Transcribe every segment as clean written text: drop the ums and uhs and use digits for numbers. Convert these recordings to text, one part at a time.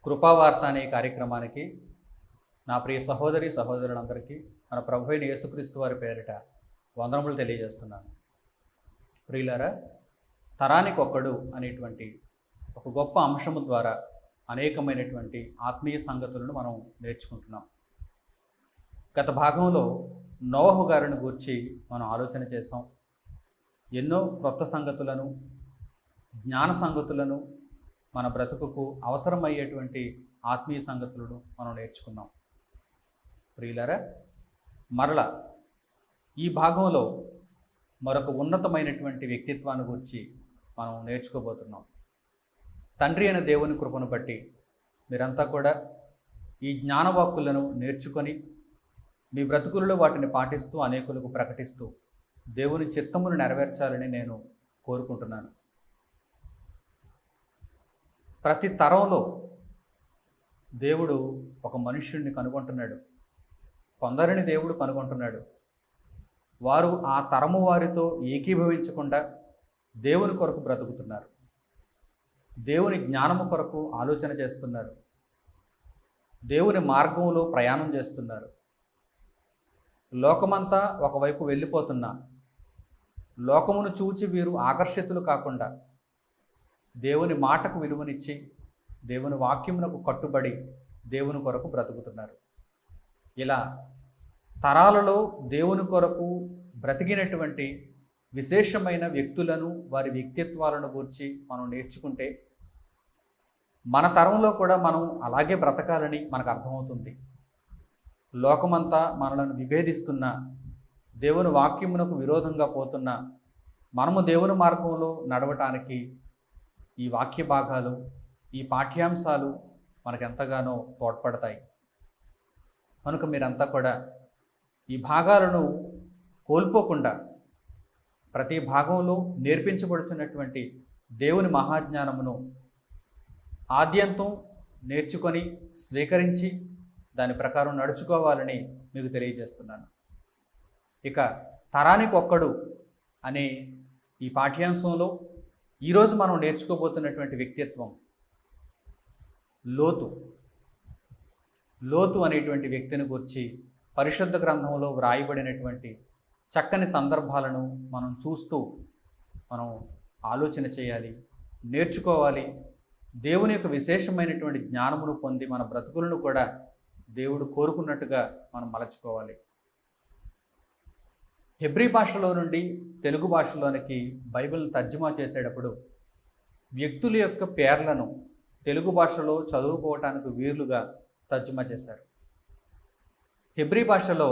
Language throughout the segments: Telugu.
కృపావార్త అనే కార్యక్రమానికి నా ప్రియ సహోదరి సహోదరులందరికీ మన ప్రభు అయిన యేసుక్రీస్తు వారి పేరిట వందనములు తెలియజేస్తున్నాను. ప్రియులారా, తరానికి ఒక్కడు అనేటువంటి ఒక గొప్ప అంశము ద్వారా అనేకమైనటువంటి ఆత్మీయ సంగతులను మనం నేర్చుకుంటున్నాం. గత భాగంలో నోవహు గారిని గూర్చి మనం ఆలోచన చేసాం. ఎన్నో క్రొత్త సంగతులను, జ్ఞాన సంగతులను, మన బ్రతుకుకు అవసరమయ్యేటువంటి ఆత్మీయ సంగతులను మనం నేర్చుకున్నాం. ప్రియులారా, మరల ఈ భాగంలో మరొక ఉన్నతమైనటువంటి వ్యక్తిత్వాన్ని గురించి మనం నేర్చుకోబోతున్నాం. తండ్రి అయిన దేవుని కృపను బట్టి మీరంతా కూడా ఈ జ్ఞానవాక్కులను నేర్చుకొని మీ బ్రతుకులలో వాటిని పాటిస్తూ అనేకులకు ప్రకటిస్తూ దేవుని చిత్తమును నెరవేర్చాలని నేను కోరుకుంటున్నాను. ప్రతి తరంలో దేవుడు ఒక మనుష్యుడిని కనుగొంటున్నాడు. కొందరిని దేవుడు కనుగొంటున్నాడు. వారు ఆ తరము వారితో ఏకీభవించకుండా దేవుని కొరకు బ్రతుకుతున్నారు. దేవుని జ్ఞానము కొరకు ఆలోచన చేస్తున్నారు. దేవుని మార్గంలో ప్రయాణం చేస్తున్నారు. లోకమంతా ఒకవైపు వెళ్ళిపోతున్నా లోకమును చూచి వీరు ఆకర్షితులు కాకుండా దేవుని మాటకు విలువనిచ్చి దేవుని వాక్యమునకు కట్టుబడి దేవుని కొరకు బ్రతుకుతున్నారు. ఇలా తరాలలో దేవుని కొరకు బ్రతికినటువంటి విశేషమైన వ్యక్తులను, వారి వ్యక్తిత్వాలను గురించి మనం నేర్చుకుంటే మన తరంలో కూడా మనం అలాగే బ్రతకాలని మనకు అర్థమవుతుంది. లోకమంతా మనలను విభేదిస్తున్న, దేవుని వాక్యమునకు విరోధంగా పోతున్న మనము దేవుని మార్గంలో నడవటానికి ఈ వాక్య భాగాలు, ఈ పాఠ్యాంశాలు మనకెంతగానో తోడ్పడతాయి. కనుక మీరంతా కూడా ఈ భాగాలను కోల్పోకుండా ప్రతి భాగంలో నేర్పించబడుతున్నటువంటి దేవుని మహాజ్ఞానమును ఆద్యంతం నేర్చుకొని స్వీకరించి దాని ప్రకారం నడుచుకోవాలని మీకు తెలియజేస్తున్నాను. ఇక తరానికి ఒక్కడు అనే ఈ పాఠ్యాంశంలో ఈరోజు మనం నేర్చుకోబోతున్నటువంటి వ్యక్తిత్వం లోతు. లోతు అనేటువంటి వ్యక్తిని గురించి పరిశుద్ధ గ్రంథంలో వ్రాయబడినటువంటి చక్కని సందర్భాలను మనం చూస్తూ మనం ఆలోచన చేయాలి, నేర్చుకోవాలి. దేవుని యొక్క విశేషమైనటువంటి జ్ఞానమును పొంది మన బ్రతుకులను కూడా దేవుడు కోరుకున్నట్టుగా మనం మలచుకోవాలి. హెబ్రీ భాషలో నుండి తెలుగు భాషలోనికి బైబిల్ తర్జుమా చేసేటప్పుడు వ్యక్తుల యొక్క పేర్లను తెలుగు భాషలో చదువుకోవటానికి వీలుగా తర్జుమా చేశారు. హెబ్రీ భాషలో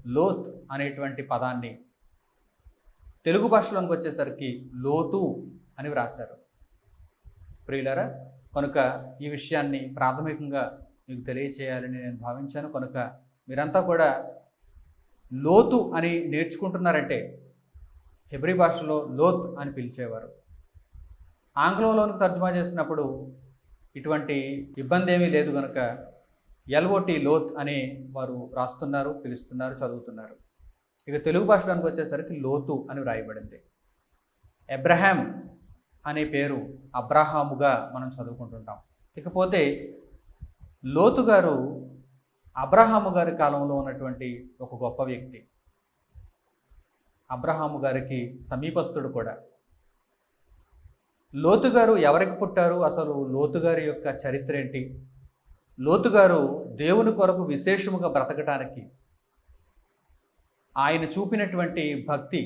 లోత్ అనేటువంటి పదాన్ని తెలుగు భాషలోకి వచ్చేసరికి లోతు అని వ్రాశారు. ప్రియులారా, కనుక ఈ విషయాన్ని ప్రాథమికంగా మీకు తెలియచేయాలని నేను భావించాను. కనుక మీరంతా కూడా లోతు అని నేర్చుకుంటున్నారంటే హెబ్రీ భాషలో లోత్ అని పిలిచేవారు. ఆంగ్లంలోనికి తర్జుమా చేసినప్పుడు ఇటువంటి ఇబ్బంది ఏమీ లేదు కనుక ఎల్ఓటి లోత్ అని వారు రాస్తున్నారు, పిలుస్తున్నారు, చదువుతున్నారు. ఇక తెలుగు భాషలోనికి వచ్చేసరికి లోతు అని వ్రాయబడింది. అబ్రహాం అనే పేరు అబ్రహాముగా మనం చదువుకుంటుంటాం. ఇకపోతే లోతు గారు అబ్రహాము గారి కాలంలో ఉన్నటువంటి ఒక గొప్ప వ్యక్తి. అబ్రహాము గారికి సమీపస్తుడు కూడా. లోతు గారు ఎవరికి పుట్టారు, అసలు లోతు గారి యొక్క చరిత్ర ఏంటి, లోతు గారు దేవుని కొరకు విశేషముగా బ్రతకటానికి ఆయన చూపినటువంటి భక్తి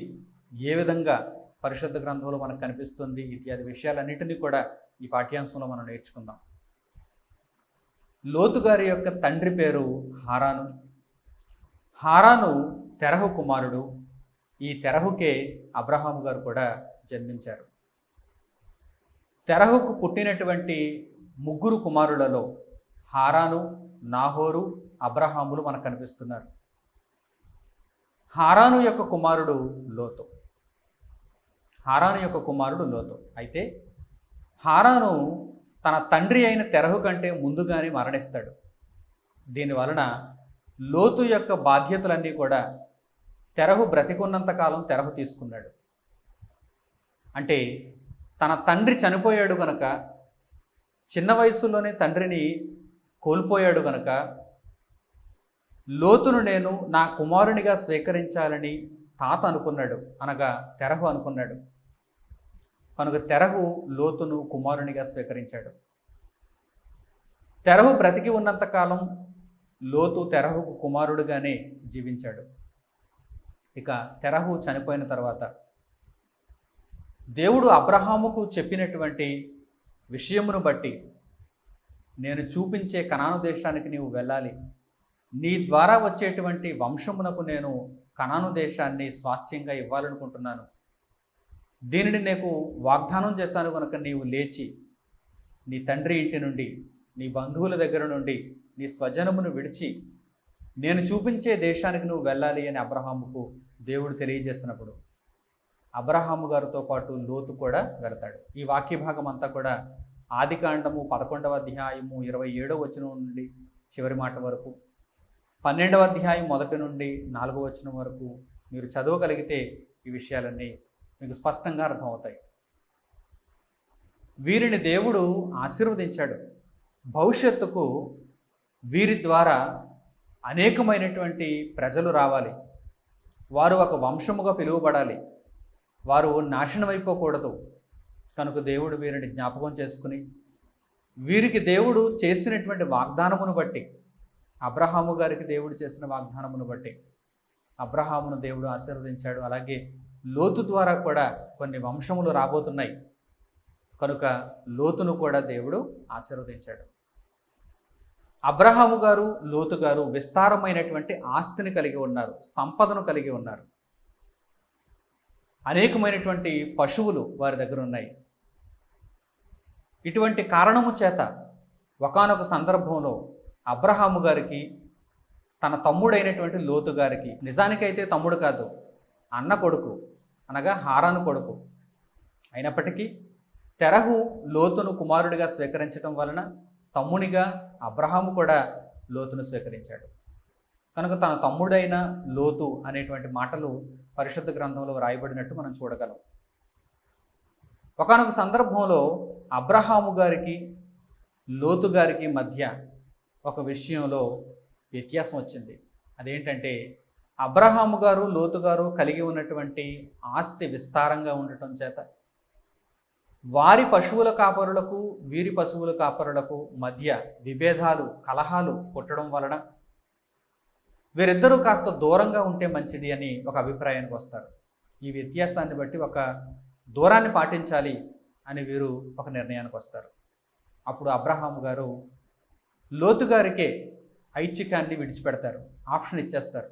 ఏ విధంగా పరిశుద్ధ గ్రంథంలో మనకు కనిపిస్తుంది, ఇత్యాది విషయాలన్నింటినీ కూడా ఈ పాఠ్యాంశంలో మనం నేర్చుకుందాం. లోతు గారి యొక్క తండ్రి పేరు హారాను. హారాను తెరహు కుమారుడు. ఈ తెరహుకే అబ్రహాము గారు కూడా జన్మించారు. తెరహుకు పుట్టినటువంటి ముగ్గురు కుమారులలో హారాను, నాహోరు, అబ్రహాములు మనకు కనిపిస్తున్నారు. హారాను యొక్క కుమారుడు లోతు. హారాను యొక్క కుమారుడు లోతు. అయితే హారాను తన తండ్రి అయిన తెరహు కంటే ముందుగానే మరణిస్తాడు. దీనివలన లోతు యొక్క బాధ్యతలన్నీ కూడా తెరహు బ్రతికున్నంత కాలం తెరహు తీసుకున్నాడు. అంటే తన తండ్రి చనిపోయాడు కనుక చిన్న వయసులోనే తండ్రిని కోల్పోయాడు గనక లోతును నేను నా కుమారునిగా స్వీకరించాలని తాత అనుకున్నాడు, అనగా తెరహు అనుకున్నాడు. కనుక తెరహు లోతును కుమారునిగా స్వీకరించాడు. తెరహు బ్రతికి ఉన్నంతకాలం లోతు తెరహుకు కుమారుడుగానే జీవించాడు. ఇక తెరహు చనిపోయిన తర్వాత దేవుడు అబ్రహాముకు చెప్పినటువంటి విషయమును బట్టి, నేను చూపించే కనాను దేశానికి నీవు వెళ్ళాలి, నీ ద్వారా వచ్చేటువంటి వంశమునకు నేను కనాను దేశాన్ని స్వాస్థ్యంగా ఇవ్వాలనుకుంటున్నాను, దీనిని నీకు వాగ్దానం చేశాను కనుక నీవు లేచి నీ తండ్రి ఇంటి నుండి, నీ బంధువుల దగ్గర నుండి, నీ స్వజనమును విడిచి నేను చూపించే దేశానికి నువ్వు వెళ్ళాలి అని అబ్రహాముకు దేవుడు తెలియజేసినప్పుడు అబ్రహాము గారితో పాటు లోతు కూడా వెళతాడు. ఈ వాక్య భాగం అంతా కూడా ఆదికాండము 11వ అధ్యాయము 27వ వచనం నుండి చివరి మాట వరకు, 12వ అధ్యాయం 1 నుండి 4వ వచనం వరకు మీరు చదవగలిగితే ఈ విషయాలన్నీ మీకు స్పష్టంగా అర్థమవుతాయి. వీరిని దేవుడు ఆశీర్వదించాడు. భవిష్యత్తుకు వీరి ద్వారా అనేకమైనటువంటి ప్రజలు రావాలి, వారు ఒక వంశముగా పిలువబడాలి, వారు నాశనమైపోకూడదు. కనుక దేవుడు వీరిని జ్ఞాపకం చేసుకుని వీరికి దేవుడు చేసినటువంటి వాగ్దానమును బట్టి, అబ్రహాము గారికి దేవుడు చేసిన వాగ్దానమును బట్టి అబ్రహామును దేవుడు ఆశీర్వదించాడు. అలాగే లోతు ద్వారా కూడా కొన్ని వంశములు రాబోతున్నాయి కనుక లోతును కూడా దేవుడు ఆశీర్వదించాడు. అబ్రహాము గారు లోతు గారు విస్తారమైనటువంటి ఆస్తిని కలిగి ఉన్నారు, సంపదను కలిగి ఉన్నారు, అనేకమైనటువంటి పశువులు వారి దగ్గర ఉన్నాయి. ఇటువంటి కారణము చేత ఒకానొక సందర్భంలో అబ్రహాము గారికి తన తమ్ముడైనటువంటి లోతు గారికి, నిజానికైతే తమ్ముడు కాదు, అన్న కొడుకు అనగా హారాను కొడుకు అయినప్పటికీ తెరహు లోతును కుమారుడిగా స్వీకరించడం వలన తమ్మునిగా అబ్రహాము కూడా లోతును స్వీకరించాడు. కనుక తన తమ్ముడైన లోతు అనేటువంటి మాటలు పరిశుద్ధ గ్రంథంలో వ్రాయబడినట్టు మనం చూడగలం. ఒకానొక సందర్భంలో అబ్రహాము గారికి లోతు గారికి మధ్య ఒక విషయంలో వ్యత్యాసం వచ్చింది. అదేంటంటే అబ్రహాము గారు లోతు గారు కలిగి ఉన్నటువంటి ఆస్తి విస్తారంగా ఉండటం చేత వారి పశువుల కాపరులకు వీరి పశువుల కాపరులకు మధ్య విభేదాలు, కలహాలు పుట్టడం వలన వీరిద్దరూ కాస్త దూరంగా ఉంటే మంచిది అని ఒక అభిప్రాయానికి వస్తారు. ఈ వ్యత్యాసాన్ని బట్టి ఒక దూరాన్ని పాటించాలి అని వీరు ఒక నిర్ణయానికి వస్తారు. అప్పుడు అబ్రహాము గారు లోతు గారికే ఐచ్ఛికాన్ని విడిచిపెడతారు, ఆప్షన్ ఇచ్చేస్తారు.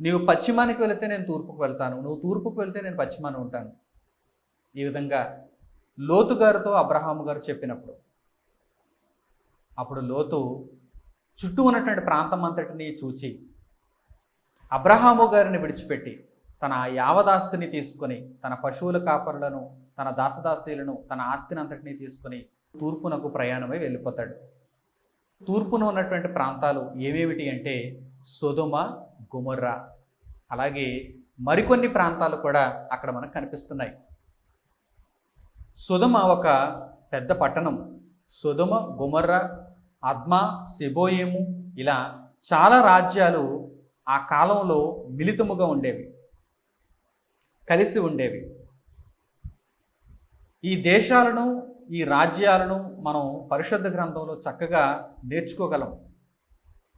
నీవు పశ్చిమానికి వెళితే నేను తూర్పుకు వెళ్తాను, నువ్వు తూర్పుకు వెళితే నేను పశ్చిమాన ఉంటాను. ఈ విధంగా లోతు గారితో అబ్రహాము గారు చెప్పినప్పుడు అప్పుడు లోతు చుట్టూ ఉన్నటువంటి ప్రాంతం అంతటిని చూచి అబ్రహాము గారిని విడిచిపెట్టి తన యావదాస్తిని తీసుకొని, తన పశువుల కాపరులను, తన దాసదాసీలను, తన ఆస్తిని అంతటినీ తీసుకొని తూర్పునకు ప్రయాణమై వెళ్ళిపోతాడు. తూర్పున ఉన్నటువంటి ప్రాంతాలు ఏవేమిటి అంటే సొదొమ, గొమొర్రా, అలాగే మరికొన్ని ప్రాంతాలు కూడా అక్కడ మనకు కనిపిస్తున్నాయి. సొదొమ ఒక పెద్ద పట్టణం. సొదొమ, గొమొర్రా, అద్మా, సెబోయిము ఇలా చాలా రాజ్యాలు ఆ కాలంలో మిళితముగా ఉండేవి, కలిసి ఉండేవి. ఈ దేశాలను, ఈ రాజ్యాలను మనం పరిశుద్ధ గ్రంథంలో చక్కగా నేర్చుకోగలం.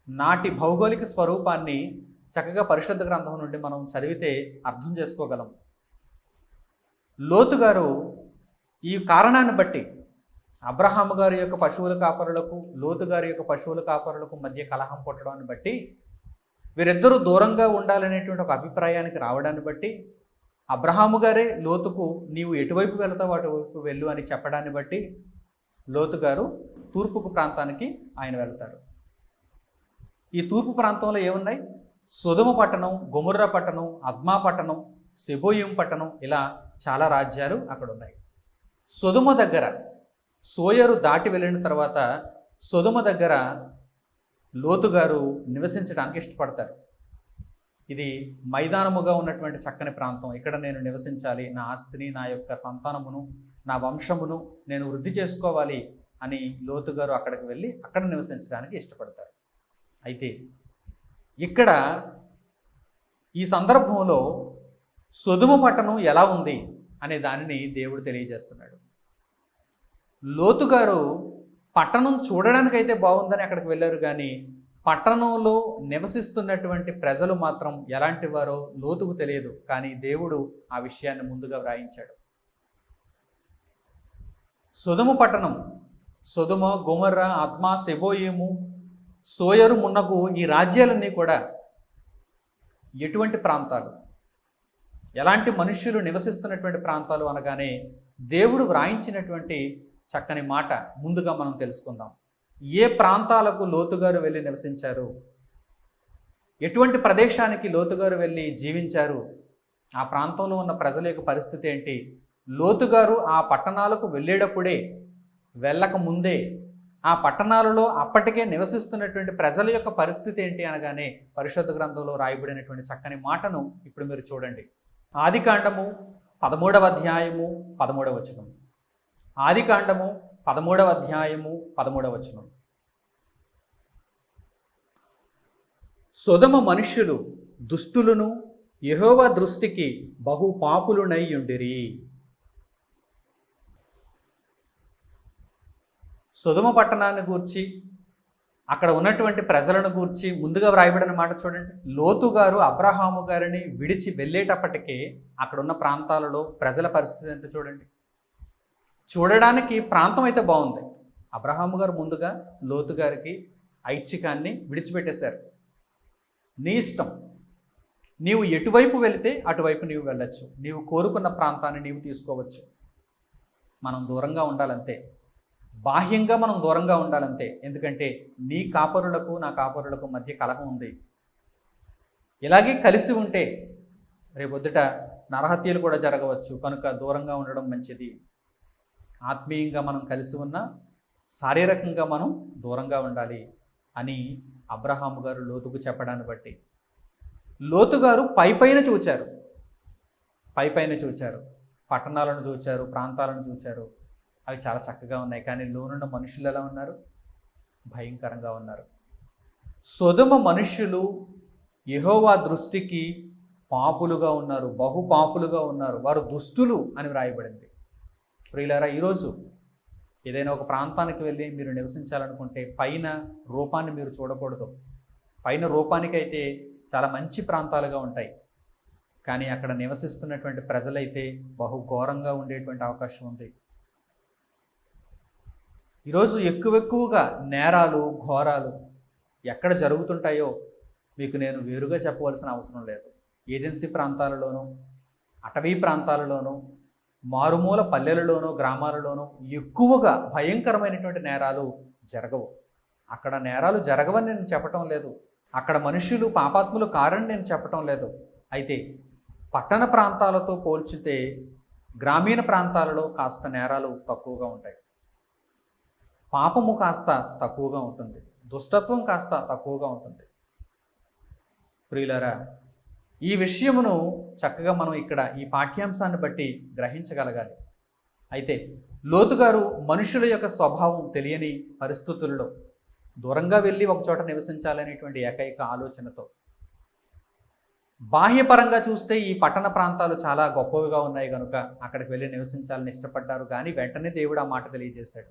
నాటి భౌగోళిక స్వరూపాన్ని చక్కగా పరిశుద్ధ గ్రంథం నుండి మనం చదివితే అర్థం చేసుకోగలం. లోతు గారు ఈ కారణాన్ని బట్టి అబ్రహాము గారి యొక్క పశువుల కాపరులకు, లోతు గారి యొక్క పశువుల కాపరులకు మధ్య కలహం పుట్టడాన్ని బట్టి, వీరిద్దరూ దూరంగా ఉండాలనేటువంటి ఒక అభిప్రాయానికి రావడాన్ని బట్టి అబ్రహాము గారే లోతుకు నీవు ఎటువైపు వెళతావు అటువైపు వెళ్ళు అని చెప్పడాన్ని బట్టి లోతు గారు తూర్పుకు ప్రాంతానికి ఆయన వెళ్తారు. ఈ తూర్పు ప్రాంతంలో ఏమున్నాయి? సొదొమ పట్టణం, గొమొర్రా పట్టణం, అద్మా పట్టణం, సెబోయిం పట్టణం, ఇలా చాలా రాజ్యాలు అక్కడ ఉన్నాయి. సొదొమ దగ్గర సోయరు దాటి వెళ్ళిన తర్వాత సొదొమ దగ్గర లోతు గారు నివసించడానికి ఇష్టపడతారు. ఇది మైదానముగా ఉన్నటువంటి చక్కని ప్రాంతం, ఇక్కడ నేను నివసించాలి, నా ఆస్తిని, నా యొక్క సంతానమును నా వంశమును నేను వృద్ధి చేసుకోవాలి అని లోతు గారు అక్కడికి వెళ్ళి అక్కడ నివసించడానికి ఇష్టపడతారు. అయితే ఇక్కడ ఈ సందర్భంలో సొదొమ పట్టణం ఎలా ఉంది అనే దానిని దేవుడు తెలియజేస్తున్నాడు. లోతు గారు పట్టణం చూడడానికైతే బాగుందని అక్కడికి వెళ్ళారు, కానీ పట్టణంలో నివసిస్తున్నటువంటి ప్రజలు మాత్రం ఎలాంటి వారో లోతుకు తెలియదు. కానీ దేవుడు ఆ విషయాన్ని ముందుగా వ్రాయించాడు. సొదొమ పట్టణం, సొదొమ, గొమొర్ర, అద్మా, సెబోయిము, సోయరు మున్నగు ఈ రాజ్యాలన్నీ కూడా ఎటువంటి ప్రాంతాలు, ఎలాంటి మనుష్యులు నివసిస్తున్నటువంటి ప్రాంతాలు అనగానే దేవుడు వ్రాయించినటువంటి చక్కని మాట ముందుగా మనం తెలుసుకుందాం. ఏ ప్రాంతాలకు లోతుగారు వెళ్ళి నివసించారు, ఎటువంటి ప్రదేశానికి లోతుగారు వెళ్ళి జీవించారు, ఆ ప్రాంతంలో ఉన్న ప్రజల యొక్క పరిస్థితి ఏంటి, లోతుగారు ఆ పట్టణాలకు వెళ్ళేటప్పుడే వెళ్ళక ముందే ఆ పట్టణాలలో అప్పటికే నివసిస్తున్నటువంటి ప్రజల యొక్క పరిస్థితి ఏంటి అనగానే పరిశుద్ధ గ్రంథంలో రాయబడినటువంటి చక్కని మాటను ఇప్పుడు మీరు చూడండి. ఆదికాండము 13వ అధ్యాయము 13వ వచనం. ఆదికాండము 13వ అధ్యాయము 13వ వచనం. సొదొమ మనుష్యులు దుష్టులను, యెహోవా దృష్టికి బహు పాపులునై యుండిరి. సొదొమ పట్టణాన్ని గూర్చి, అక్కడ ఉన్నటువంటి ప్రజలను గూర్చి ముందుగా వ్రాయబడిన మాట చూడండి. లోతు గారు అబ్రహాము గారిని విడిచి వెళ్ళేటప్పటికే అక్కడ ఉన్న ప్రాంతాలలో ప్రజల పరిస్థితి ఎంత చూడండి. చూడడానికి ప్రాంతం అయితే బాగుంది. అబ్రహాము గారు ముందుగా లోతు గారికి ఐచ్ఛికాన్ని విడిచిపెట్టేశారు. నీ ఇష్టం, నీవు ఎటువైపు వెళితే అటువైపు నీవు వెళ్ళచ్చు, నీవు కోరుకున్న ప్రాంతాన్ని నీవు తీసుకోవచ్చు, మనం దూరంగా ఉండాలంతే, బాహ్యంగా మనం దూరంగా ఉండాలంతే. ఎందుకంటే నీ కాపరులకు నా కాపరులకు మధ్య కలహం ఉంది. ఇలాగే కలిసి ఉంటే రేపొద్దుట నరహత్యలు కూడా జరగవచ్చు, కనుక దూరంగా ఉండడం మంచిది. ఆత్మీయంగా మనం కలిసి ఉన్నా శారీరకంగా మనం దూరంగా ఉండాలి అని అబ్రహాము గారు లోతుకు చెప్పడాన్ని బట్టి లోతు గారు పైపైన చూచారు, పట్టణాలను చూచారు, ప్రాంతాలను చూచారు. అవి చాలా చక్కగా ఉన్నాయి. కానీ లోనున్న మనుషులు ఎలా ఉన్నారు? భయంకరంగా ఉన్నారు. సొదొమ మనుష్యులు యెహోవా దృష్టికి పాపులుగా ఉన్నారు, బహు పాపులుగా ఉన్నారు, వారు దుష్టులు అని వ్రాయబడింది. ప్రియులారా, ఈరోజు ఏదైనా ఒక ప్రాంతానికి వెళ్ళి మీరు నివసించాలనుకుంటే పైన రూపాన్ని మీరు చూడకూడదు. పైన రూపానికైతే చాలా మంచి ప్రాంతాలుగా ఉంటాయి, కానీ అక్కడ నివసిస్తున్నటువంటి ప్రజలైతే బహు ఘోరంగా ఉండేటువంటి అవకాశం ఉంది. ఈరోజు ఎక్కువగా నేరాలు, ఘోరాలు ఎక్కడ జరుగుతుంటాయో మీకు నేను వేరుగా చెప్పవలసిన అవసరం లేదు. ఏజెన్సీ ప్రాంతాలలోనూ, అటవీ ప్రాంతాలలోనూ, మారుమూల పల్లెలలోనూ, గ్రామాలలోనూ ఎక్కువగా భయంకరమైనటువంటి నేరాలు జరగవు. అక్కడ నేరాలు జరగవని నేను చెప్పటం లేదు, అక్కడ మనుషులు పాపాత్ములు కారని నేను చెప్పటం లేదు. అయితే పట్టణ ప్రాంతాలతో పోల్చితే గ్రామీణ ప్రాంతాలలో కాస్త నేరాలు తక్కువగా ఉంటాయి, పాపము కాస్త తక్కువగా ఉంటుంది, దుష్టత్వం కాస్త తక్కువగా ఉంటుంది. ప్రియులారా, ఈ విషయమును చక్కగా మనం ఇక్కడ ఈ పాఠ్యాంశాన్ని బట్టి గ్రహించగలగాలి. అయితే లోతు గారు మనుషుల యొక్క స్వభావం తెలియని పరిస్థితుల్లో దూరంగా వెళ్ళి ఒకచోట నివసించాలనేటువంటి ఏకైక ఆలోచనతో, బాహ్యపరంగా చూస్తే ఈ పట్టణ ప్రాంతాలు చాలా గొప్పవిగా ఉన్నాయి కనుక అక్కడికి వెళ్ళి నివసించాలని ఇష్టపడ్డారు. కానీ వెంటనే దేవుడు ఆ మాట తెలియజేశాడు.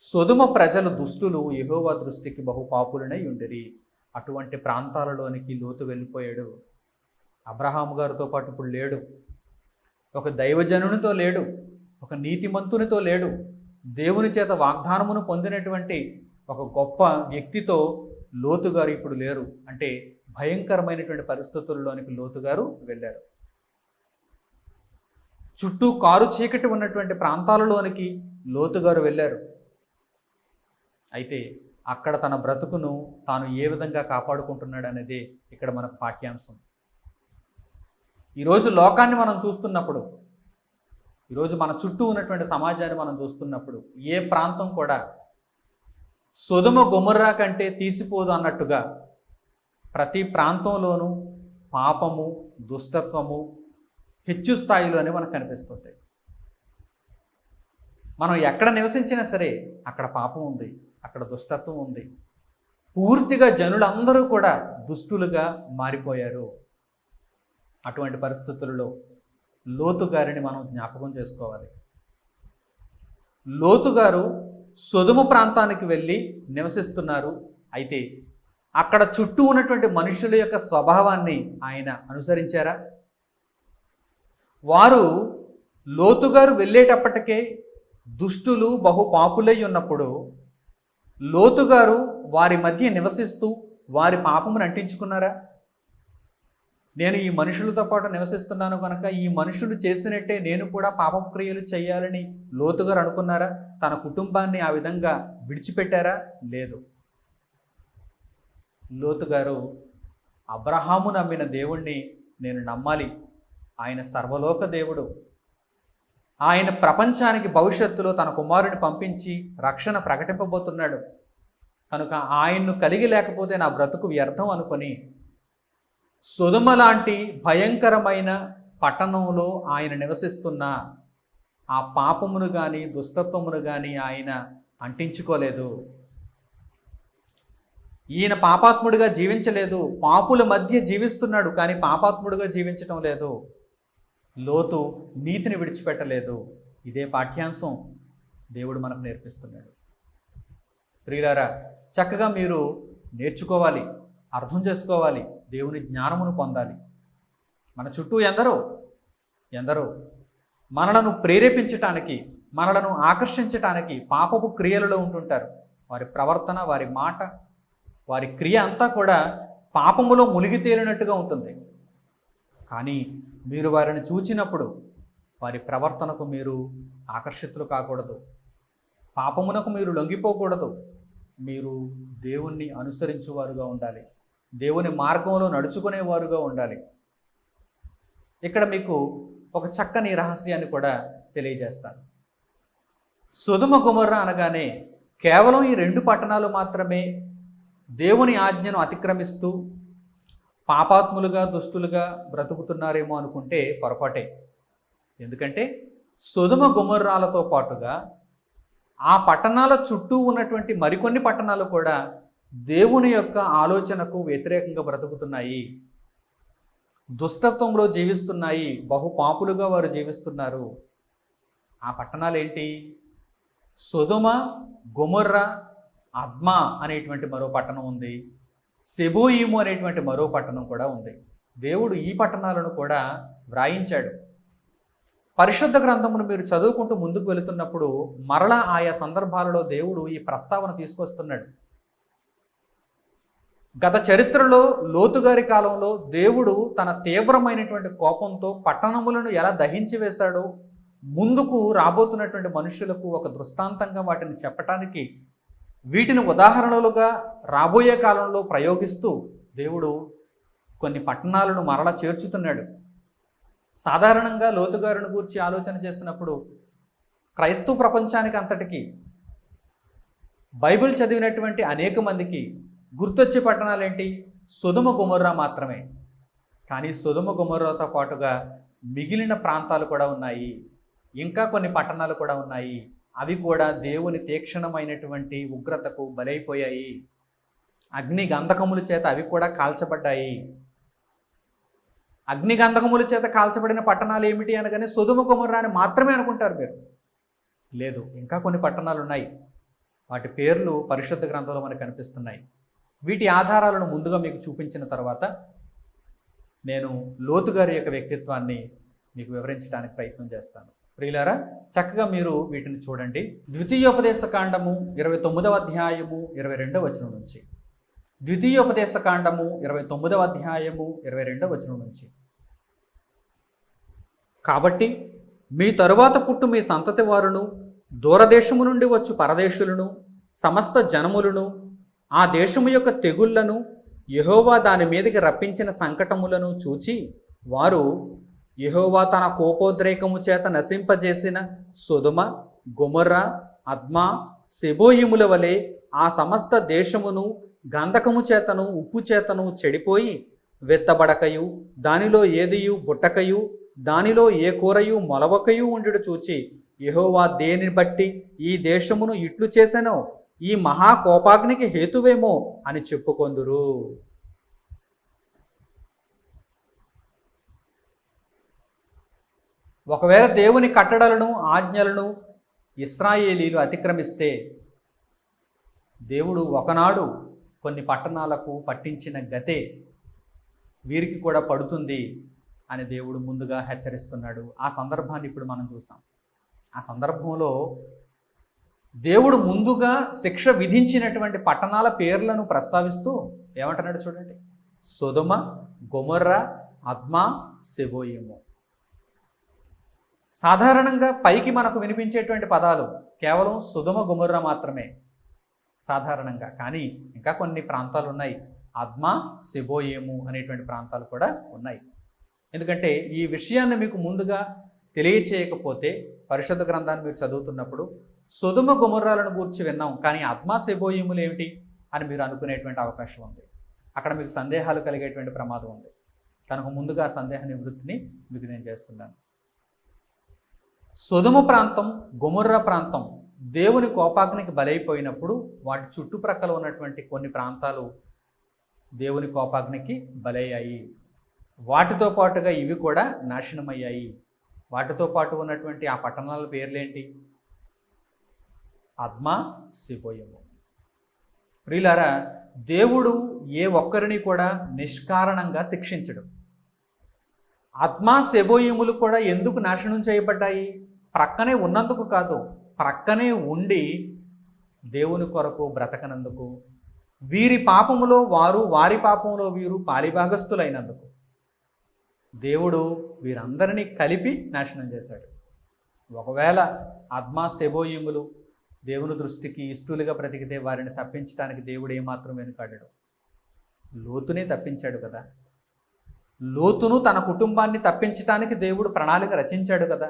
సొదొమ ప్రజలు దుష్టులు, యెహోవా దృష్టికి బహు పాపులనై ఉండిరి. అటువంటి ప్రాంతాలలోనికి లోతు వెళ్ళిపోయాడు. అబ్రహాము గారితో పాటు ఇప్పుడు లేడు, ఒక దైవజనునితో లేడు, ఒక నీతిమంతునితో లేడు, దేవుని చేత వాగ్దానమును పొందినటువంటి ఒక గొప్ప వ్యక్తితో లోతు గారు ఇప్పుడు లేరు. అంటే భయంకరమైనటువంటి పరిస్థితుల్లోనికి లోతు గారు వెళ్ళారు. చుట్టూ కారు చీకటి ఉన్నటువంటి ప్రాంతాలలోనికి లోతు గారు వెళ్ళారు. అయితే అక్కడ తన బ్రతుకును తాను ఏ విధంగా కాపాడుకుంటున్నాడు అనేది ఇక్కడ మనకు పాఠ్యాంశం. ఈరోజు లోకాన్ని మనం చూస్తున్నప్పుడు, ఈరోజు మన చుట్టూ ఉన్నటువంటి సమాజాన్ని మనం చూస్తున్నప్పుడు ఏ ప్రాంతం కూడా సొదొమ గొమొర్రా కంటే తీసిపోదు అన్నట్టుగా ప్రతి ప్రాంతంలోనూ పాపము, దుష్టత్వము హెచ్చు స్థాయిలోనే మనకు కనిపిస్తుంది. మనం ఎక్కడ నివసించినా సరే అక్కడ పాపం ఉంది, అక్కడ దుష్టత్వం ఉంది. పూర్తిగా జనులందరూ కూడా దుష్టులుగా మారిపోయారు. అటువంటి పరిస్థితులలో లోతు గారిని మనం జ్ఞాపకం చేసుకోవాలి. లోతు గారు సొదొమ ప్రాంతానికి వెళ్ళి నివసిస్తున్నారు. అయితే అక్కడ చుట్టూ ఉన్నటువంటి మనుషుల యొక్క స్వభావాన్ని ఆయన అనుసరించారా? వారు లోతు గారు వెళ్ళేటప్పటికే దుష్టులు బహుపాపులై ఉన్నప్పుడు లోతు గారు వారి మధ్య నివసిస్తూ వారి పాపమును అంటించుకున్నారా? నేను ఈ మనుషులతో పాటు నివసిస్తున్నాను కనుక ఈ మనుషులు చేసినట్టే నేను కూడా పాపపు క్రియలు చేయాలని లోతు గారు అనుకున్నారా? తన కుటుంబాన్ని ఆ విధంగా విడిచిపెట్టారా? లేదు. లోతు గారు అబ్రహాము నమ్మిన దేవుణ్ణి నేను నమ్మాలి, ఆయన సర్వలోక దేవుడు, ఆయన ప్రపంచానికి భవిష్యత్తులో తన కుమారుని పంపించి రక్షణ ప్రకటింపబోతున్నాడు కనుక ఆయన్ను కలిగి లేకపోతే నా బ్రతుకు వ్యర్థం అనుకొని సొదొమ లాంటి భయంకరమైన పట్టణంలో ఆయన నివసిస్తున్న ఆ పాపమును కానీ దుష్టత్వమును కానీ ఆయన అంటించుకోలేదు. ఈయన పాపాత్ముడిగా జీవించలేదు, పాపుల మధ్య జీవిస్తున్నాడు కానీ పాపాత్ముడిగా జీవించటం లేదు. లోతు నీతిని విడిచిపెట్టలేదు. ఇదే పాఠ్యాంశం దేవుడు మనకు నేర్పిస్తున్నాడు. ప్రియులారా, చక్కగా మీరు నేర్చుకోవాలి, అర్థం చేసుకోవాలి, దేవుని జ్ఞానమును పొందాలి. మన చుట్టూ ఎందరో మనలను ప్రేరేపించటానికి, మనలను ఆకర్షించటానికి పాపపు క్రియలలో ఉంటుంటారు. వారి ప్రవర్తన, వారి మాట, వారి క్రియ అంతా కూడా పాపములో మునిగి తేలినట్టుగా ఉంటుంది. కానీ మీరు వారిని చూచినప్పుడు వారి ప్రవర్తనకు మీరు ఆకర్షితులు కాకూడదు, పాపమునకు మీరు లొంగిపోకూడదు. మీరు దేవుణ్ణి అనుసరించేవారుగా ఉండాలి, దేవుని మార్గంలో నడుచుకునేవారుగా ఉండాలి. ఇక్కడ మీకు ఒక చక్కని రహస్యాన్ని కూడా తెలియజేస్తాను. సొదొమ గొమొర్రా అనగానే కేవలం ఈ 2 పట్టణాలు మాత్రమే దేవుని ఆజ్ఞను అతిక్రమిస్తూ పాపాత్ములుగా దుష్టులుగా బ్రతుకుతున్నారేమో అనుకుంటే పొరపాటే. ఎందుకంటే సొదొమ గొమొర్రాలతో పాటుగా ఆ పట్టణాల చుట్టూ ఉన్నటువంటి మరికొన్ని పట్టణాలు కూడా దేవుని యొక్క ఆలోచనకు వ్యతిరేకంగా బ్రతుకుతున్నాయి, దుష్టత్వంలో జీవిస్తున్నాయి, బహుపాపులుగా వారు జీవిస్తున్నారు. ఆ పట్టణాలు ఏంటి? సొదొమ, గొమొర్రా, అద్మా అనేటువంటి మరో పట్టణం ఉంది, సెబోయిము అనేటువంటి మరో పట్టణం కూడా ఉంది. దేవుడు ఈ పట్టణాలను కూడా వ్రాయించాడు. పరిశుద్ధ గ్రంథమును మీరు చదువుకుంటూ ముందుకు వెళుతున్నప్పుడు మరలా ఆయా సందర్భాలలో దేవుడు ఈ ప్రస్తావన తీసుకొస్తున్నాడు. గత చరిత్రలో లోతు గారి కాలంలో దేవుడు తన తీవ్రమైనటువంటి కోపంతో పట్టణములను ఎలా దహించి వేశాడో ముందుకు రాబోతున్నటువంటి మనుషులకు ఒక దృష్టాంతంగా వాటిని చెప్పటానికి, వీటిని ఉదాహరణలుగా రాబోయే కాలంలో ప్రయోగిస్తూ దేవుడు కొన్ని పట్టణాలను మరలా చేర్చుతున్నాడు. సాధారణంగా లోతు గారిని గురించి ఆలోచన చేసినప్పుడు క్రైస్తవ ప్రపంచానికి అంతటికి, బైబిల్ చదివినటువంటి అనేక మందికి గుర్తొచ్చే పట్టణాలు ఏంటి? సొదొమ గొమొర్రా మాత్రమే. కానీ సొదొమ గొమొర్రాతో పాటుగా మిగిలిన ప్రాంతాలు కూడా ఉన్నాయి, ఇంకా కొన్ని పట్టణాలు కూడా ఉన్నాయి. అవి కూడా దేవుని తీక్షణమైనటువంటి ఉగ్రతకు బలైపోయాయి. అగ్ని గంధకముల చేత అవి కూడా కాల్చబడ్డాయి. అగ్ని గంధకముల చేత కాల్చబడిన పట్టణాలు ఏమిటి అనగానే సొదొమ గొమొర్రా అని మాత్రమే అనుకుంటారు మీరు. లేదు, ఇంకా కొన్ని పట్టణాలు ఉన్నాయి. వాటి పేర్లు పరిశుద్ధ గ్రంథంలో మనకు కనిపిస్తున్నాయి. వీటి ఆధారాలను ముందుగా మీకు చూపించిన తర్వాత నేను లోతు గారి యొక్క వ్యక్తిత్వాన్ని మీకు వివరించడానికి ప్రయత్నం చేస్తాను. ప్రియులారా, చక్కగా మీరు వీటిని చూడండి. ద్వితీయోపదేశ కాండము 29వ అధ్యాయము 22వ వచనం నుంచి, ద్వితీయోపదేశ కాండము 29వ అధ్యాయము 22వ వచనం నుంచి. కాబట్టి మీ తరువాత పుట్టు మీ సంతతి వారును, దూరదేశము నుండి వచ్చు పరదేశులను, సమస్త జనములను, ఆ దేశము యొక్క తెగుళ్లను, యెహోవా దాని మీదకి రప్పించిన సంకటములను చూచి వారు యెహోవా తన కోపోద్రేకము చేత నశింపజేసిన సొదొమ, గొమొర్రా, అద్మా, సెబోయిముల వలె ఆ సమస్త దేశమును గంధకము చేతను ఉప్పు చేతను చెడిపోయి వెత్తబడకయు, దానిలో ఏదియు బుట్టకయు, దానిలో ఏ కూరయు మొలవకయు ఉండుట చూచి యెహోవా దేనిని బట్టి ఈ దేశమును ఇట్లు చేసెనో ఈ మహాకోపాగ్నికి హేతువేమో అని చెప్పుకొందురు. ఒకవేళ దేవుని కట్టడలను ఆజ్ఞలను ఇశ్రాయేలీలు అతిక్రమిస్తే దేవుడు ఒకనాడు కొన్ని పట్టణాలకు పట్టించిన గతే వీరికి కూడా పడుతుంది అని దేవుడు ముందుగా హెచ్చరిస్తున్నాడు. ఆ సందర్భాన్ని ఇప్పుడు మనం చూసాం. ఆ సందర్భంలో దేవుడు ముందుగా శిక్ష విధించినటువంటి పట్టణాల పేర్లను ప్రస్తావిస్తూ ఏమంటున్నాడు చూడండి. సొదొమ, గొమొర్రా, అద్మా, సెబోయిము. సాధారణంగా పైకి మనకు వినిపించేటువంటి పదాలు కేవలం సొదొమ, గొమొర్రా మాత్రమే సాధారణంగా. కానీ ఇంకా కొన్ని ప్రాంతాలు ఉన్నాయి. అద్మా, సెబోయిము అనేటువంటి ప్రాంతాలు కూడా ఉన్నాయి. ఎందుకంటే ఈ విషయాన్ని మీకు ముందుగా తెలియచేయకపోతే పరిశుద్ధ గ్రంథాన్ని మీరు చదువుతున్నప్పుడు సొదొమ గొమొర్రాలను గూర్చి విన్నాం, కానీ అద్మా, సెబోయిములు ఏమిటి అని మీరు అనుకునేటువంటి అవకాశం ఉంది. అక్కడ మీకు సందేహాలు కలిగేటువంటి ప్రమాదం ఉంది. కనుక ముందుగా సందేహ నివృత్తిని మీకు నేను చేస్తున్నాను. సొదొమ ప్రాంతం, గొమొర్రా ప్రాంతం దేవుని కోపాగ్నికి బలైపోయినప్పుడు వాటి చుట్టుప్రక్కల ఉన్నటువంటి కొన్ని ప్రాంతాలు దేవుని కోపాగ్నికి బలయ్యాయి. వాటితో పాటుగా ఇవి కూడా నాశనమయ్యాయి. వాటితో పాటు ఉన్నటువంటి ఆ పట్టణాల పేర్లేంటి? అద్మా, సెబోయిము. ప్రియులారా, దేవుడు ఏ ఒక్కరిని కూడా నిష్కారణంగా శిక్షించడు. అద్మా, సెబోయిములు కూడా ఎందుకు నాశనం చేయబడ్డాయి? ప్రక్కనే ఉన్నందుకు కాదు, ప్రక్కనే ఉండి దేవుని కొరకు బ్రతకనందుకు, వీరి పాపములో వారు, వారి పాపంలో వీరు పాలిభాగస్తులైనందుకు దేవుడు వీరందరినీ కలిపి నాశనం చేశాడు. ఒకవేళ అద్మా, సెబోయిములు దేవుని దృష్టికి ఇష్టలుగా బ్రతికితే వారిని తప్పించడానికి దేవుడు ఏమాత్రం వెనుకాడాడు. లోతునే తప్పించాడు కదా. లోతును తన కుటుంబాన్ని తప్పించడానికి దేవుడు ప్రణాళిక రచించాడు కదా.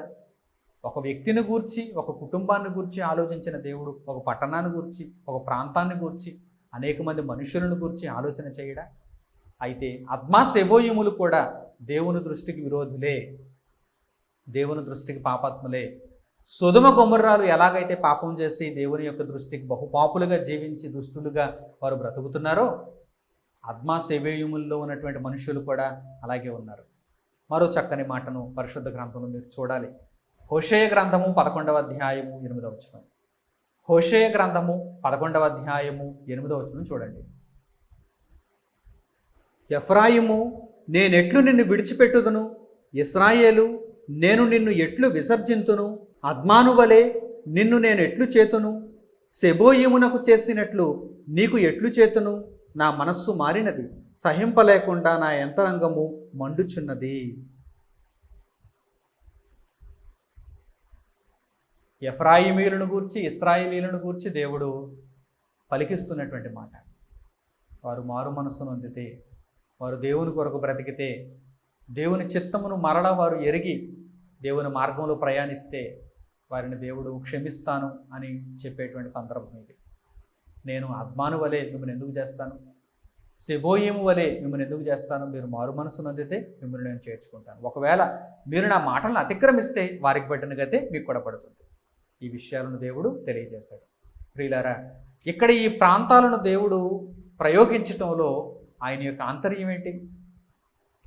ఒక వ్యక్తిని గూర్చి, ఒక కుటుంబాన్ని గూర్చి ఆలోచించిన దేవుడు ఒక పట్టణాన్ని గూర్చి, ఒక ప్రాంతాన్ని గూర్చి, అనేక మంది మనుషులను గూర్చి ఆలోచన చేయడా? అయితే అద్మా, సెబోయిములు కూడా దేవుని దృష్టికి విరోధులే, దేవుని దృష్టికి పాపాత్ములే. సొదొమ, గొమొర్రాలు ఎలాగైతే పాపం చేసి దేవుని యొక్క దృష్టికి బహుపాపులుగా జీవించి దుష్టులుగా వారు బ్రతుకుతున్నారో, అద్మా, సెబోయిముల్లో ఉన్నటువంటి మనుషులు కూడా అలాగే ఉన్నారు. మరో చక్కని మాటను పరిశుద్ధ గ్రంథంలో మీరు చూడాలి. హోషేయ గ్రంథము 11వ అధ్యాయము 8వ వచనం. హోషేయ గ్రంథము 11వ అధ్యాయము 8వ వచనం చూడండి. ఎఫ్రాయిము, నేనెట్లు నిన్ను విడిచిపెట్టుదును? ఇశ్రాయేలు, నేను నిన్ను ఎట్లు విసర్జింతును? అద్మాను వలె నిన్ను నేను ఎట్లు చేతును? సెబోయిమునకు చేసినట్లు నీకు ఎట్లు చేతును? నా మనస్సు మారినది, సహింపలేకుండా నా యంత్రాంగము మండుచున్నది. ఎఫ్రాయిమీలను గూర్చి, ఇశ్రాయేలీలను గూర్చి దేవుడు పలికిస్తున్నటువంటి మాట. వారు మారు మనస్సు నొందితే, వారు దేవుని కొరకు బ్రతికితే, దేవుని చిత్తమును మరలా వారు ఎరిగి దేవుని మార్గంలో ప్రయాణిస్తే వారిని దేవుడు క్షమిస్తాను అని చెప్పేటువంటి సందర్భం ఇది. నేను అద్మాను వలె మిమ్మల్ని ఎందుకు చేస్తాను? సెబోయిము వలె మిమ్మల్ని ఎందుకు చేస్తాను? మీరు మారు మనసు నొందితే మిమ్మల్ని నేను చేర్చుకుంటాను. ఒకవేళ మీరు నా మాటలను అతిక్రమిస్తే వారికి పట్టిన గతే మీకు కూడా పడుతుంది. ఈ విషయాలను దేవుడు తెలియజేశాడు. ప్రియులారా, ఇక్కడ ఈ ప్రాంతాలను దేవుడు ప్రయోగించటంలో ఆయన యొక్క ఆంతర్యం ఏంటి?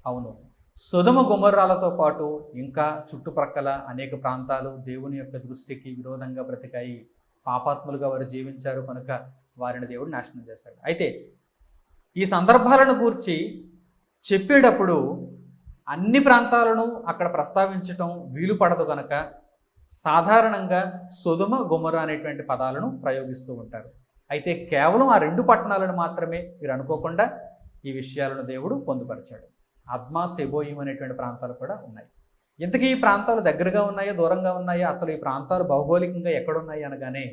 అవును, సొదొమ, గొమొర్రాలతో పాటు ఇంకా చుట్టుప్రక్కల అనేక ప్రాంతాలు దేవుని యొక్క దృష్టికి విరోధంగా బ్రతికాయి, పాపాత్ములుగా వారు జీవించారు, కనుక వారిని దేవుడు నాశనం చేశాడు. అయితే ఈ సందర్భాలను గూర్చి చెప్పేటప్పుడు అన్ని ప్రాంతాలను అక్కడ ప్రస్తావించటం వీలు పడదు కనుక సాధారణంగా సొదొమ, గొమొర్రా అనేటువంటి పదాలను ప్రయోగిస్తూ ఉంటారు. అయితే కేవలం ఆ 2 పట్టణాలను మాత్రమే మీరు అనుకోకుండా ఈ విషయాలను దేవుడు పొందుపరిచాడు. అద్మా, సెబోయిము అనేటువంటి ప్రాంతాలు కూడా ఉన్నాయి. ఇంతకీ ఈ ప్రాంతాలు దగ్గరగా ఉన్నాయా, దూరంగా ఉన్నాయా, అసలు ఈ ప్రాంతాలు భౌగోళికంగా ఎక్కడున్నాయి అనగానే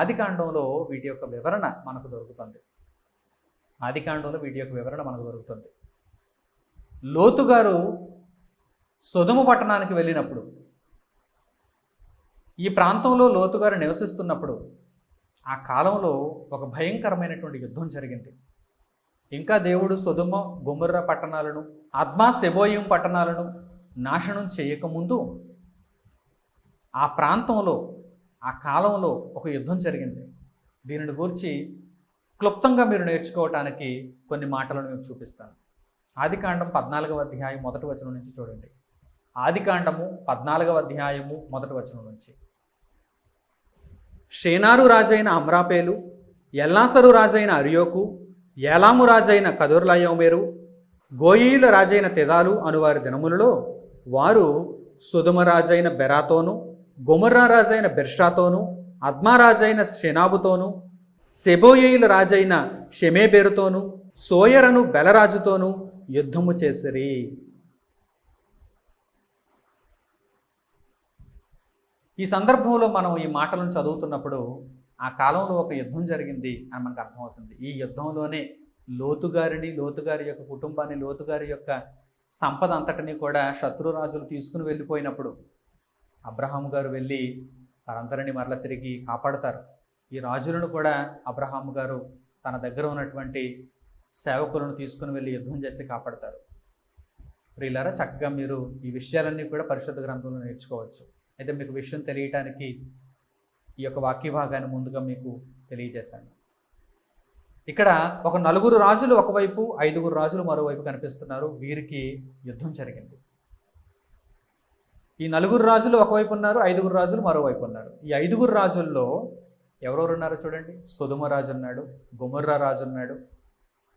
ఆదికాండంలో వీటి యొక్క వివరణ మనకు దొరుకుతుంది. ఆదికాండంలో వీటి యొక్క వివరణ మనకు దొరుకుతుంది. లోతు గారు సొదొమ పట్టణానికి వెళ్ళినప్పుడు, ఈ ప్రాంతంలో లోతు గారు నివసిస్తున్నప్పుడు ఆ కాలంలో ఒక భయంకరమైనటువంటి యుద్ధం జరిగింది. ఇంకా దేవుడు సొదొమ, గొమొర్రా పట్టణాలను, అద్మా, సెబోయిము పట్టణాలను నాశనం చేయకముందు ఆ ప్రాంతంలో ఆ కాలంలో ఒక యుద్ధం జరిగింది. దీనిని గురించి క్లుప్తంగా మీరు నేర్చుకోవటానికి కొన్ని మాటలను మీకు చూపిస్తాను. ఆదికాండం 14వ అధ్యాయం 1వ వచనం నుంచి చూడండి. ఆదికాండము 14వ అధ్యాయము 1వ వచనం నుంచి. షేనారు రాజైన అమ్రాపేలు, ఎల్లాసరు రాజైన అరియోకు, ఏలాము రాజైన కదొర్లాయోమెరు, గోయీల రాజైన తెదాలు అనువారి దినములలో వారు సొదొమ రాజైన బెరాతోను, గొమొర్రా రాజైన బెర్షాతోను, అద్మా రాజైన షెనాబుతోను, సెబోయేయుల రాజైన షెమేబెరుతోను, సోయరను బెలరాజుతోను యుద్ధము చేసిరి. ఈ సందర్భంలో మనం ఈ మాటలను చదువుతున్నప్పుడు ఆ కాలంలో ఒక యుద్ధం జరిగింది అని మనకు అర్థమవుతుంది. ఈ యుద్ధంలోనే లోతుగారి యొక్క కుటుంబాన్ని, లోతుగారి యొక్క సంపద అంతటిని కూడా శత్రురాజులు తీసుకుని వెళ్ళిపోయినప్పుడు అబ్రహాము గారు వెళ్ళి వారందరినీ మరల తిరిగి కాపాడతారు. ఈ రాజులను కూడా అబ్రహాము గారు తన దగ్గర ఉన్నటువంటి సేవకులను తీసుకుని వెళ్ళి యుద్ధం చేసి కాపాడతారు. ప్రియులారా, చక్కగా మీరు ఈ విషయాలన్నీ కూడా పరిశుద్ధ గ్రంథంలో నేర్చుకోవచ్చు. అయితే మీకు విషయం తెలియటానికి ఈ యొక్క వాక్య భాగాన్ని ముందుగా మీకు తెలియజేశాను. ఇక్కడ ఒక 4 రాజులు ఒకవైపు, 5 రాజులు మరోవైపు కనిపిస్తున్నారు. వీరికి యుద్ధం జరిగింది. ఈ 4 రాజులు ఒకవైపు ఉన్నారు, 5 రాజులు మరోవైపు ఉన్నారు. ఈ 5 రాజుల్లో ఎవరెవరు ఉన్నారో చూడండి. సొదొమ రాజు ఉన్నాడు, గొమొర్రా రాజు ఉన్నాడు,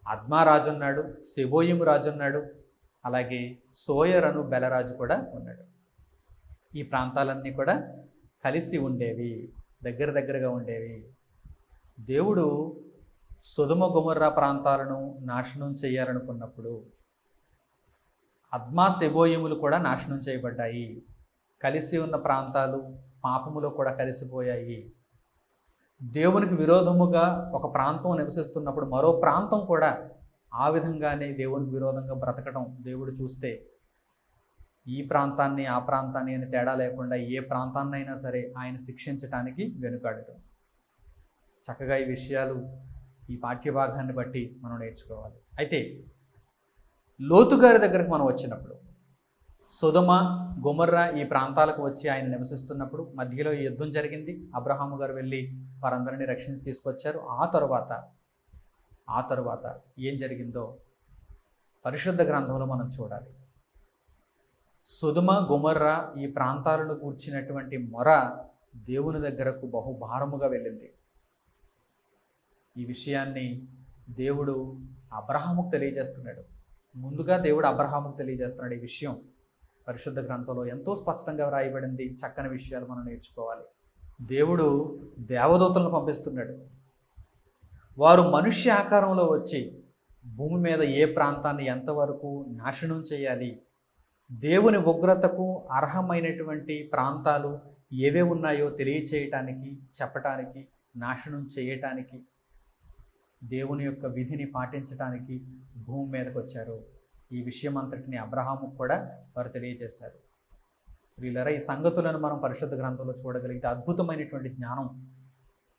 అద్మా రాజు ఉన్నాడు, సెబోయిము రాజు ఉన్నాడు, అలాగే సోయరను బెలరాజు కూడా ఉన్నాడు. ఈ ప్రాంతాలన్నీ కూడా కలిసి ఉండేవి, దగ్గరగా ఉండేవి. దేవుడు సొదొమ గొమొర్రా ప్రాంతాలను నాశనం చేయాలనుకున్నప్పుడు అద్మా సెబోయిములు కూడా నాశనం చేయబడ్డాయి. కలిసి ఉన్న ప్రాంతాలు పాపములో కూడా కలిసిపోయాయి. దేవునికి విరోధముగా ఒక ప్రాంతం నివసిస్తున్నప్పుడు మరో ప్రాంతం కూడా ఆ విధంగానే దేవునికి విరోధంగా బ్రతకడం దేవుడు చూస్తే ఈ ప్రాంతాన్ని ఆ ప్రాంతాన్ని అని తేడా లేకుండా ఏ ప్రాంతాన్నైనా సరే ఆయన శిక్షించటానికి వెనుకాడటం. చక్కగా ఈ విషయాలు ఈ పాఠ్యభాగాన్ని బట్టి మనం నేర్చుకోవాలి. అయితే లోతు గారి దగ్గరకు మనం వచ్చినప్పుడు సొదొమ గొమొర్రా ఈ ప్రాంతాలకు వచ్చి ఆయన నివసిస్తున్నప్పుడు మధ్యలో ఈ యుద్ధం జరిగింది. అబ్రహాము గారు వెళ్ళి వారందరినీ రక్షించి తీసుకొచ్చారు. ఆ తరువాత ఏం జరిగిందో పరిశుద్ధ గ్రంథంలో మనం చూడాలి. సొదొమ గొమొర్రా ఈ ప్రాంతాలను కూర్చినటువంటి మొర దేవుని దగ్గరకు బహుభారముగా వెళ్ళింది. ఈ విషయాన్ని దేవుడు అబ్రహాముకు తెలియజేస్తున్నాడు. ముందుగా దేవుడు అబ్రహాముకు తెలియజేస్తున్నాడు. ఈ విషయం పరిశుద్ధ గ్రంథంలో ఎంతో స్పష్టంగా వ్రాయబడింది. చక్కని విషయాలు మనం నేర్చుకోవాలి. దేవుడు దేవదూతలను పంపిస్తున్నాడు. వారు మనుష్య ఆకారంలో వచ్చి భూమి మీద ఏ ప్రాంతాన్ని ఎంతవరకు నాశనం చేయాలి, దేవుని ఉగ్రతకు అర్హమైనటువంటి ప్రాంతాలు ఏవే ఉన్నాయో తెలియచేయటానికి, చెప్పటానికి, నాశనం చేయటానికి, దేవుని యొక్క విధిని పాటించడానికి భూమి మీదకి వచ్చారు. ఈ విషయం అంతటిని అబ్రహాముకు కూడా వారు తెలియజేశారు. వీళ్ళరా ఈ సంగతులను మనం పరిశుద్ధ గ్రంథంలో చూడగలిగితే అద్భుతమైనటువంటి జ్ఞానం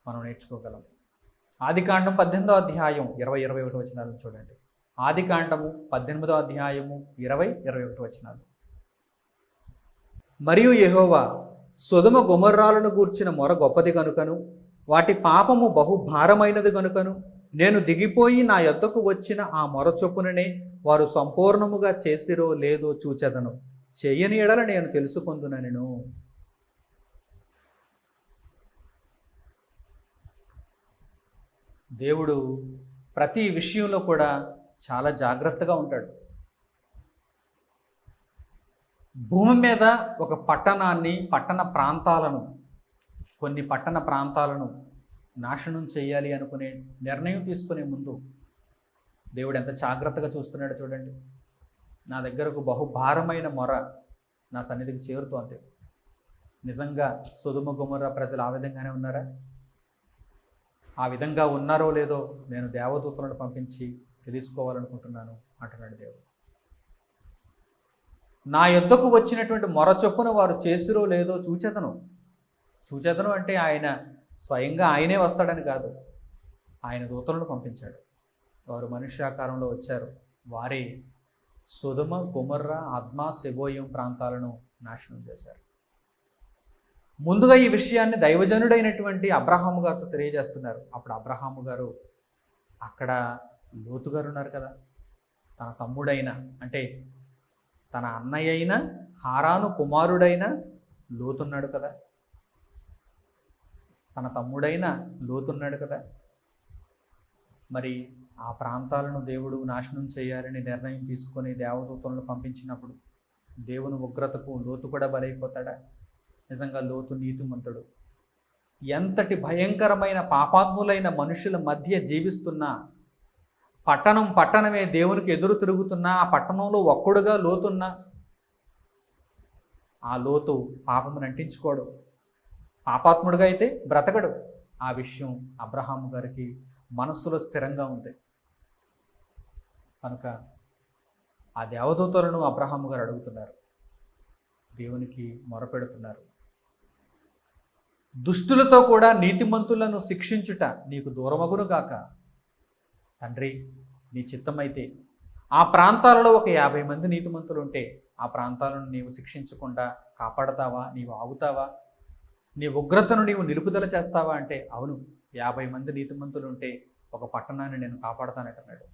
మనం నేర్చుకోగలం. ఆదికాండం 18వ అధ్యాయం 20-21 వచనాలను చూడండి. ఆదికాండము 18వ అధ్యాయము 20-21 వచనాలు. మరియు యెహోవా సొదొమ గొమొర్రాలను గూర్చిన మొర గొప్పది గనుకను, వాటి పాపము బహు భారమైనది గనుకను, నేను దిగిపోయి నా యొద్దకు వచ్చిన ఆ మొర చొప్పుననే వారు సంపూర్ణముగా చేసిరో లేదో చూచెదను, చేయని ఎడల నేను తెలుసుకొందునెను. దేవుడు ప్రతి విషయంలో కూడా చాలా జాగ్రత్తగా ఉంటాడు. భూమి మీద ఒక పట్టణాన్ని, కొన్ని పట్టణ ప్రాంతాలను నాశనం చేయాలి అనుకునే నిర్ణయం తీసుకునే ముందు దేవుడు ఎంత జాగ్రత్తగా చూస్తున్నాడో చూడండి. నా దగ్గరకు బహుభారమైన మొర నా సన్నిధికి చేరుతోంది. నిజంగా సొదొమ గొమొర్రా ప్రజలు ఆ విధంగానే ఉన్నారా? ఆ విధంగా ఉన్నారో లేదో నేను దేవదూతలను పంపించి తెలుసుకోవాలనుకుంటున్నాను అంటున్నాడు దేవుడు. నా యొద్దకు వచ్చినటువంటి మొర చొప్పున వారు చేసిరో లేదో చూచెదను అంటే ఆయన స్వయంగా ఆయనే వస్తాడని కాదు, ఆయన దూతలను పంపించాడు. వారు మనుష్యాకారంలో వచ్చారు. వారే సొదొమ గొమొర్రా అద్మా సెబోయిం ప్రాంతాలను నాశనం చేశారు. ముందుగా ఈ విషయాన్ని దైవజనుడైనటువంటి అబ్రహాము గారితో తెలియజేస్తున్నారు. అప్పుడు అబ్రహాము గారు, అక్కడ లోతు గారు ఉన్నారు కదా, తన తమ్ముడైన, అంటే తన అన్నయ్య అయిన హారాను కుమారుడైన లోతున్నాడు కదా, తన తమ్ముడైన లోతున్నాడు కదా. మరి ఆ ప్రాంతాలను దేవుడు నాశనం చేయాలని నిర్ణయం తీసుకొని దేవదూతలను పంపించినప్పుడు దేవుని ఉగ్రతకు లోతు కూడా బలైపోతాడా? నిజంగా లోతు నీతిమంతుడు. ఎంతటి భయంకరమైన పాపాత్ములైన మనుషుల మధ్య జీవిస్తున్నా, పట్టణమే దేవునికి ఎదురు తిరుగుతున్నా, ఆ పట్టణంలో ఒక్కడుగా లోతున్నా, ఆ లోతు పాపమును అంటించుకోడు, పాపాత్ముడుగా అయితే బ్రతకడు. ఆ విషయం అబ్రహాము గారికి మనస్సులో స్థిరంగా ఉంది. కనుక ఆ దేవదూతలను అబ్రహాము గారు అడుగుతున్నారు, దేవునికి మొరపెడుతున్నారు. దుష్టులతో కూడా నీతిమంతులను శిక్షించుట నీకు దూరమగును గాక. తండ్రి, నీ చిత్తమైతే ఆ ప్రాంతాలలో ఒక 50 మంది నీతిమంతులు ఉంటే ఆ ప్రాంతాలను నీవు శిక్షించకుండా కాపాడతావా? నీవు ఆగుతావా? నీ ఉగ్రతను నీవు నిలుపుదల చేస్తావా? అంటే అవును, 50 మంది నీతిమంతులు ఉంటే ఒక పట్టణాన్ని నేను కాపాడతానంటున్నాడు.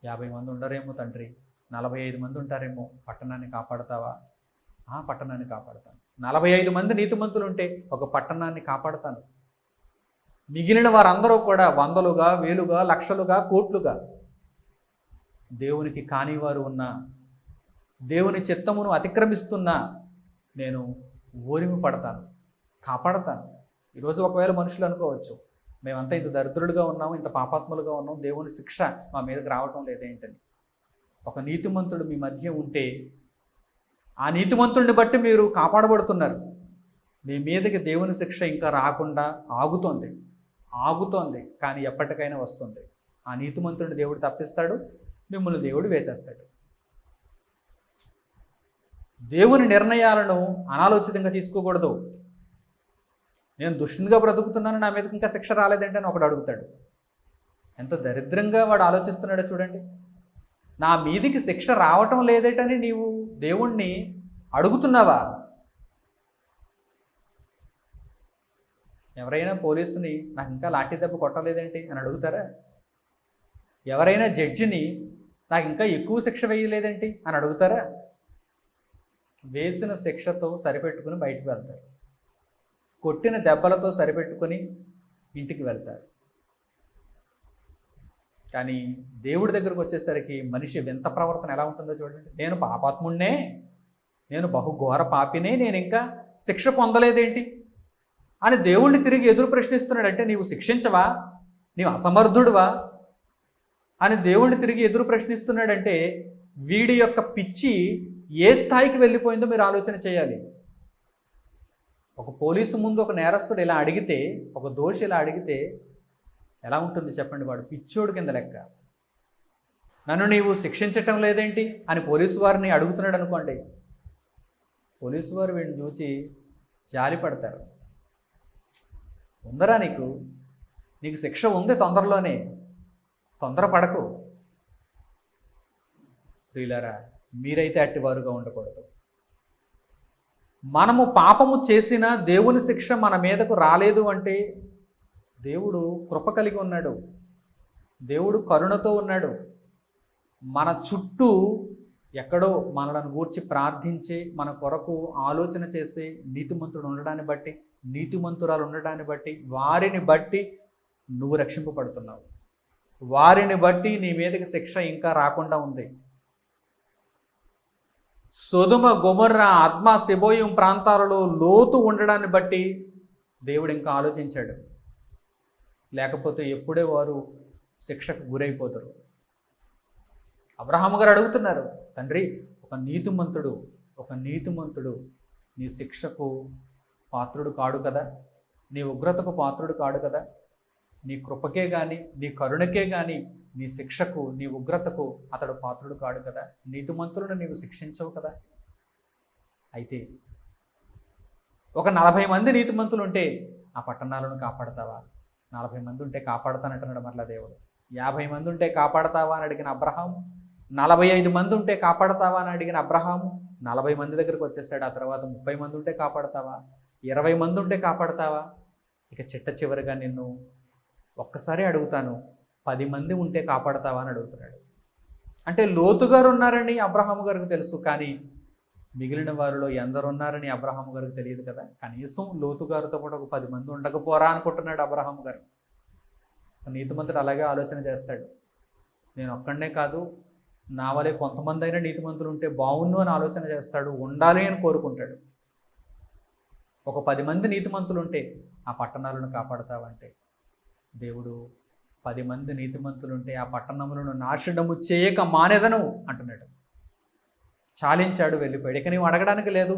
50 మంది ఉండరేమో తండ్రి, 45 మంది ఉంటారేమో, పట్టణాన్ని కాపాడతావా? పట్టణాన్ని కాపాడతాను. 45 మంది నీతిమంతులు ఉంటే ఒక పట్టణాన్ని కాపాడతాను. మిగిలిన వారందరూ కూడా వందలుగా, వేలుగా, లక్షలుగా, కోట్లుగా దేవునికి కానివారు ఉన్నా, దేవుని చిత్తమును అతిక్రమిస్తున్నా నేను ఓరిమి పడతాను, కాపాడతాను. ఈరోజు ఒకవేళ మనుషులు అనుకోవచ్చు, మేమంతా ఇంత దరిద్రులుగా ఉన్నాము, ఇంత పాపాత్ములుగా ఉన్నాం, దేవుని శిక్ష మా మీదకి రావటం లేదేంటని. ఒక నీతిమంతుడు మీ మధ్య ఉంటే ఆ నీతిమంతుడిని బట్టి మీరు కాపాడబడుతున్నారు. మీ మీదకి దేవుని శిక్ష ఇంకా రాకుండా ఆగుతోంది, కానీ ఎప్పటికైనా వస్తుంది. ఆ నీతిమంతుడిని దేవుడు తప్పిస్తాడు, మిమ్మల్ని దేవుడు వేసేస్తాడు. దేవుని నిర్ణయాలను అనాలోచితంగా తీసుకోకూడదు. నేను దుష్టునిగా బ్రతుకుతున్నాను, నా మీదకి ఇంకా శిక్ష రాలేదంటే అని ఒకడు అడుగుతాడు. ఎంత దరిద్రంగా వాడు ఆలోచిస్తున్నాడో చూడండి. నా మీదికి శిక్ష రావటం లేదేటని నీవు దేవుణ్ణి అడుగుతున్నావా? ఎవరైనా పోలీసుని నాకు ఇంకా లాఠీ దెబ్బ కొట్టలేదేంటి అని అడుగుతారా? ఎవరైనా జడ్జిని నాకు ఇంకా ఎక్కువ శిక్ష వేయలేదేంటి అని అడుగుతారా? వేసిన శిక్షతో సరిపెట్టుకుని బయటికి వెళ్తారు, కొట్టిన దెబ్బలతో సరిపెట్టుకొని ఇంటికి వెళ్తారు. కానీ దేవుడి దగ్గరకు వచ్చేసరికి మనిషి వింత ప్రవర్తన ఎలా ఉంటుందో చూడండి. నేను పాపాత్ముడినే, నేను బహుఘోర పాపినే, నేను ఇంకా శిక్ష పొందలేదేంటి అని దేవుణ్ణి తిరిగి ఎదురు ప్రశ్నిస్తున్నాడు. అంటే నీవు శిక్షించవా, నీవు అసమర్థుడువా అని దేవుణ్ణి తిరిగి ఎదురు ప్రశ్నిస్తున్నాడంటే వీడి యొక్క పిచ్చి ఏ స్థాయికి వెళ్ళిపోయిందో మీరు ఆలోచన చేయాలి. ఒక పోలీసు ముందు ఒక నేరస్తుడు ఇలా అడిగితే, ఒక దోషి ఇలా అడిగితే ఎలా ఉంటుంది చెప్పండి? వాడు పిచ్చోడు కింద లెక్క. నన్ను నీవు శిక్షించటం లేదేంటి అని పోలీసు వారిని అడుగుతున్నాడు అనుకోండి, పోలీసు వారు వీడిని చూసి జాలి పడతారు. ఉందరా నీకు శిక్ష ఉంది తొందరలోనే, తొందరపడకు. ప్రియులారా, మీరైతే అట్టివారుగా ఉండకూడదు. మనము పాపము చేసినా దేవుని శిక్ష మన మీదకు రాలేదు అంటే దేవుడు కృప కలిగి ఉన్నాడు, దేవుడు కరుణతో ఉన్నాడు. మన చుట్టూ ఎక్కడో మనలను గూర్చి ప్రార్థించే, మన కొరకు ఆలోచన చేసే నీతిమంతుడు ఉండడాన్ని బట్టి, నీతిమంతురాలు ఉండడాన్ని బట్టి, వారిని బట్టి నువ్వు రక్షింపబడుతున్నావు. వారిని బట్టి నీ మీదకి శిక్ష ఇంకా రాకుండా ఉంది. సొదొమ, గొమొర్రా, అద్మా, సెబోయిం ప్రాంతాలలో లోతు ఉండడాన్ని బట్టి దేవుడు ఇంకా ఆలోచించాడు. లేకపోతే ఎప్పుడే వారు శిక్షకు గురైపోతారు. అబ్రహాము గారు అడుగుతున్నారు, తండ్రి, ఒక నీతిమంతుడు నీ శిక్షకు పాత్రుడు కాడు కదా, నీ ఉగ్రతకు పాత్రుడు కాడు కదా, నీ కృపకే కానీ, నీ కరుణకే కానీ, నీ శిక్షకు, నీ ఉగ్రతకు అతడు పాత్రుడు కాడు కదా. నీతిమంతులను నీవు శిక్షించవు కదా. అయితే ఒక 40 మంది నీతిమంతులు ఉంటే ఆ పట్టణాలను కాపాడతావా? 40 మంది ఉంటే కాపాడతానంటున్నాడు మరలా దేవుడు. 50 మంది ఉంటే కాపాడతావా అని అడిగిన అబ్రహాము, 45 మంది ఉంటే కాపాడతావా అని అడిగిన అబ్రహాము, 40 మంది దగ్గరికి వచ్చేసాడు. ఆ తర్వాత 30 మంది ఉంటే కాపాడతావా? 20 మంది ఉంటే కాపాడతావా? ఇక చిట్ట చివరిగా నిన్ను ఒక్కసారి అడుగుతాను, 10 మంది ఉంటే కాపాడతావా అని అడుగుతున్నాడు. అంటే లోతు గారు ఉన్నారని అబ్రహాము గారికి తెలుసు, కానీ మిగిలిన వారిలో ఎందరున్నారని అబ్రహాము గారికి తెలియదు కదా. కనీసం లోతు గారితో పాటు ఒక 10 మంది ఉండకపోరా అనుకుంటున్నాడు అబ్రహాము గారు. నీతిమంతుడు అలాగే ఆలోచన చేస్తాడు. నేను ఒక్కడనే కాదు, నా వలే కొంతమంది అయినా నీతిమంతులు ఉంటే బాగుండు అని ఆలోచన చేస్తాడు, ఉండాలి అని కోరుకుంటాడు. ఒక 10 మంది నీతిమంతులు ఉంటే ఆ పట్టణాలను కాపాడతావంటే, దేవుడు 10 మంది నీతిమంతులుంటే ఆ పట్టణములను నాశనము చేయక మానేదను అంటున్నాడు. చాలించాడు, వెళ్ళిపోయాడు. ఇక నీవు అడగడానికి లేదు,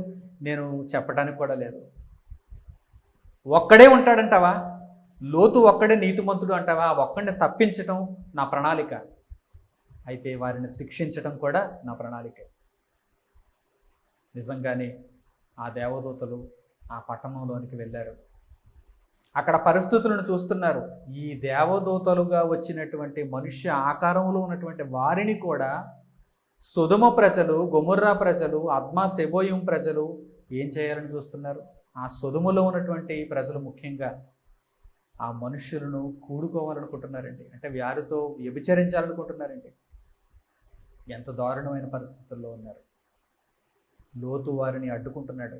నేను చెప్పడానికి కూడా లేదు. ఒక్కడే ఉంటాడంటావా? లోతు ఒక్కడే నీతిమంతుడు అంటావా? ఒక్కడిని తప్పించటం నా ప్రణాళిక, అయితే వారిని శిక్షించటం కూడా నా ప్రణాళిక. నిజంగానే ఆ దేవదూతలు ఆ పట్టణంలోనికి వెళ్ళారు. అక్కడ పరిస్థితులను చూస్తున్నారు. ఈ దేవదూతలుగా వచ్చినటువంటి మనుష్య ఆకారంలో ఉన్నటువంటి వారిని కూడా సొదొమ ప్రజలు, గొమొర్రా ప్రజలు, అద్మా సెబోయిం ప్రజలు ఏం చేయాలని చూస్తున్నారు? ఆ సొదొమలో ఉన్నటువంటి ప్రజలు ముఖ్యంగా ఆ మనుష్యులను కూడుకోవాలనుకుంటున్నారండి. అంటే వారితో వ్యభిచరించాలనుకుంటున్నారండి. ఎంత దారుణమైన పరిస్థితుల్లో ఉన్నారు. లోతు వారిని అడ్డుకుంటున్నాడు.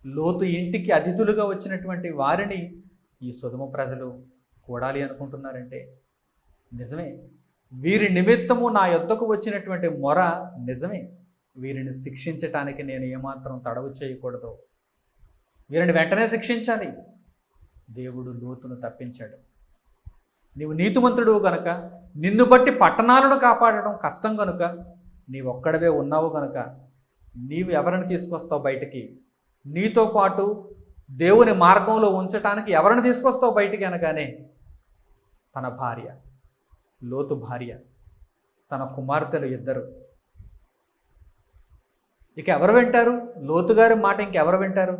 లోతు ఇంటికి అతిథులుగా వచ్చినటువంటి వారిని ఈ సొదొమ ప్రజలు కూడాలి అనుకుంటున్నారంటే నిజమే. వీరి నిమిత్తము నా యొద్దకు వచ్చినటువంటి మొర నిజమే. వీరిని శిక్షించటానికి నేను ఏమాత్రం తడవు చేయకూడదు. వీరిని వెంటనే శిక్షించాలి. దేవుడు లోతును తప్పించాడు. నీవు నీతిమంతుడు గనుక, నిన్ను బట్టి పట్టణాలను కాపాడడం కష్టం కనుక, నీవొక్కడవే ఉన్నావు కనుక నీవు ఎవరిని తీసుకొస్తావు బయటికి? నీతో పాటు దేవుని మార్గంలో ఉంచటానికి ఎవరిని తీసుకొస్తావు బయటికి అనగానే తన భార్య, లోతు భార్య, తన కుమార్తెలు 2. ఇక ఎవరు వింటారు? లోతుగారి మాట ఇంకెవరు వింటారు?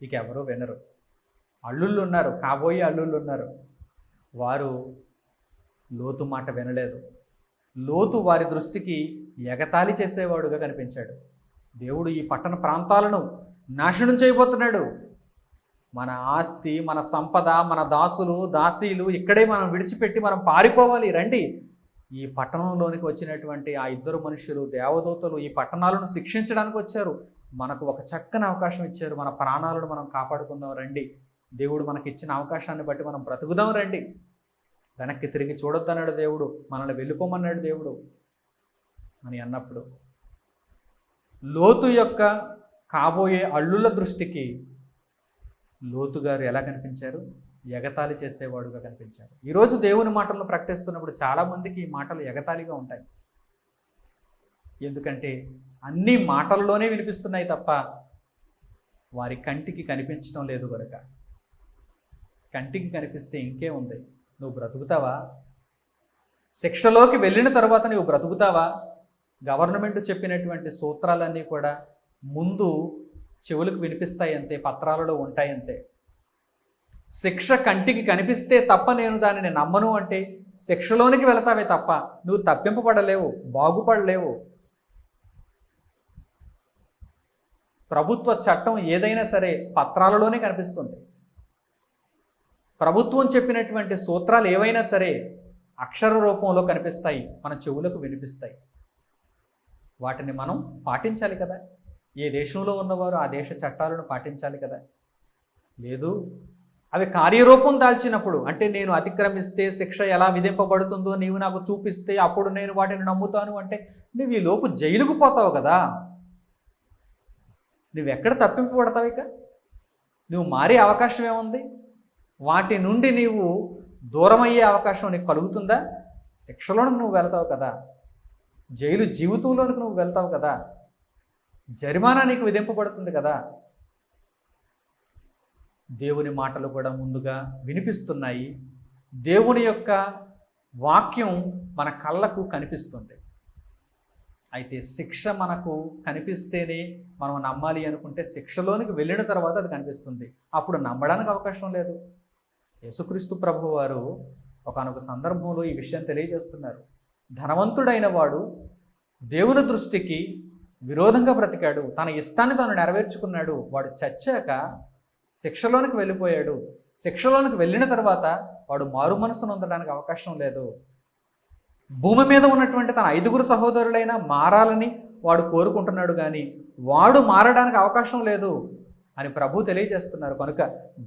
ఇక ఎవరు వినరు. అల్లుళ్ళు ఉన్నారు, కాబోయే అల్లుళ్ళు ఉన్నారు. వారు లోతు మాట వినలేదు. లోతు వారి దృష్టికి ఎగతాళి చేసేవాడుగా కనిపించాడు. దేవుడు ఈ పట్టణ ప్రాంతాలను నాశనం చేయబోతున్నాడు. మన ఆస్తి, మన సంపద, మన దాసులు, దాసీలు ఇక్కడే మనం విడిచిపెట్టి మనం పారిపోవాలి. రండి. ఈ పట్టణంలోనికి వచ్చినటువంటి ఆ 2 మనుషులు, దేవదూతలు ఈ పట్టణాలను శిక్షించడానికి వచ్చారు. మనకు ఒక చక్కని అవకాశం ఇచ్చారు. మన ప్రాణాలను మనం కాపాడుకుందాం రండి. దేవుడు మనకి ఇచ్చిన అవకాశాన్ని బట్టి మనం బ్రతుకుదాం రండి. వెనక్కి తిరిగి చూడొద్దన్నాడు దేవుడు, మనల్ని వెళ్ళిపోమన్నాడు దేవుడు అని అన్నప్పుడు లోతు యొక్క కాబోయే అల్లుల దృష్టికి లోతు గారు ఎలా కనిపించారు? ఎగతాళి చేసేవాడుగా కనిపించారు. ఈరోజు దేవుని మాటలను ప్రకటిస్తున్నప్పుడు చాలామందికి ఈ మాటలు ఎగతాళిగా ఉంటాయి. ఎందుకంటే అన్ని మాటల్లోనే వినిపిస్తున్నాయి తప్ప వారి కంటికి కనిపించడం లేదు కనుక. కంటికి కనిపిస్తే ఇంకే ఉంది? నువ్వు బ్రతుకుతావా? శిక్షలోకి వెళ్ళిన తర్వాత నువ్వు బ్రతుకుతావా? గవర్నమెంట్ చెప్పినటువంటి సూత్రాలన్నీ కూడా ముందు చెవులకు వినిపిస్తాయి అంతే, పత్రాలలో ఉంటాయి అంతే. శిక్ష కంటికి కనిపిస్తే తప్ప నేను దానిని నమ్మను అంటే శిక్షలోనికి వెళతావే తప్ప నువ్వు తప్పింపబడలేవు, బాగుపడలేవు. ప్రభుత్వ చట్టం ఏదైనా సరే పత్రాలలోనే కనిపిస్తుంది. ప్రభుత్వం చెప్పినటువంటి సూత్రాలు ఏవైనా సరే అక్షర రూపంలో కనిపిస్తాయి, మన చెవులకు వినిపిస్తాయి. వాటిని మనం పాటించాలి కదా. ఏ దేశంలో ఉన్నవారు ఆ దేశ చట్టాలను పాటించాలి కదా. లేదు, అవి కార్యరూపం దాల్చినప్పుడు, అంటే నేను అతిక్రమిస్తే శిక్ష ఎలా విధింపబడుతుందో నీవు నాకు చూపిస్తే అప్పుడు నేను వాటిని నమ్ముతాను అంటే నువ్వు ఈ లోపు జైలుకు పోతావు కదా. నువ్వెక్కడ తప్పింపబడతావు? ఇక నువ్వు మారే అవకాశం ఏముంది? వాటి నుండి నీవు దూరం అయ్యే అవకాశం నీకు కలుగుతుందా? శిక్షలోనికి నువ్వు వెళ్తావు కదా, జైలు జీవితంలోనికి నువ్వు వెళ్తావు కదా, జరిమానా నీకు విధింపబడుతుంది కదా. దేవుని మాటలు కూడా ముందుగా వినిపిస్తున్నాయి. దేవుని యొక్క వాక్యం మన కళ్ళకు కనిపిస్తుంది. అయితే శిక్ష మనకు కనిపిస్తేనే మనం నమ్మాలి అనుకుంటే శిక్షలోనికి వెళ్ళిన తర్వాత అది కనిపిస్తుంది, అప్పుడు నమ్మడానికి అవకాశం లేదు. యేసుక్రీస్తు ప్రభువు వారు ఒకానొక సందర్భంలో ఈ విషయం తెలియజేస్తున్నారు. ధనవంతుడైన వాడు దేవుని దృష్టికి విరోధంగా బ్రతికాడు, తన ఇష్టాన్ని తాను నెరవేర్చుకున్నాడు. వాడు చచ్చాక శిక్షలోనికి వెళ్ళిపోయాడు. శిక్షలోనికి వెళ్ళిన తర్వాత వాడు మారు మనసును పొందడానికి అవకాశం లేదు. భూమి మీద ఉన్నటువంటి తన 5 సహోదరులైనా మారాలని వాడు కోరుకుంటున్నాడు, కానీ వాడు మారడానికి అవకాశం లేదు అని ప్రభు తెలియజేస్తున్నారు. కనుక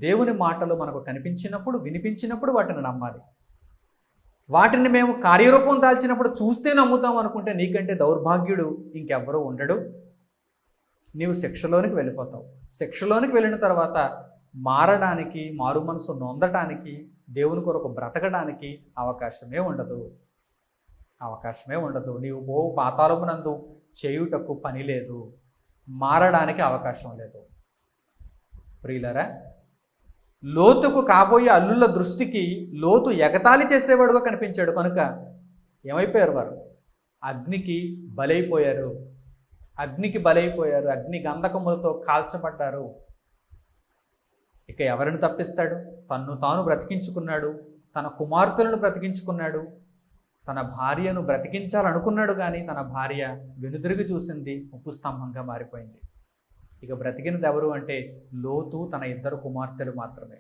దేవుని మాటలు మనకు కనిపించినప్పుడు, వినిపించినప్పుడు వాటిని నమ్మాలి. వాటిని మేము కార్యరూపం దాల్చినప్పుడు చూస్తే నమ్ముతాం అనుకుంటే నీకంటే దౌర్భాగ్యుడు ఇంకెవ్వరూ ఉండడు. నీవు శిక్షలోనికి వెళ్ళిపోతావు. శిక్షలోనికి వెళ్ళిన తర్వాత మారడానికి, మారు మనసు నొందడానికి, దేవుని కొరకు బ్రతకడానికి అవకాశమే ఉండదు. నీవు పోవు పాతాళమునందు చేయుటకు పని లేదు, మారడానికి అవకాశం లేదు. ప్రియులారా, లోతుకు కాబోయే అల్లుళ్ళ దృష్టికి లోతు ఎగతాళి చేసేవాడుగా కనిపించాడు. కనుక ఏమైపోయారు వారు? అగ్నికి బలైపోయారు. అగ్ని గంధకములతో కాల్చబడ్డారు. ఇక ఎవరిని తప్పిస్తాడు? తన్ను తాను బ్రతికించుకున్నాడు, తన కుమార్తెలను బ్రతికించుకున్నాడు, తన భార్యను బ్రతికించాలనుకున్నాడు, కానీ తన భార్య వెనుదిరిగి చూసింది, ఉప్పు స్తంభంగా మారిపోయింది. ఇక బ్రతికినది ఎవరు అంటే లోతు, తన 2 కుమార్తెలు మాత్రమే.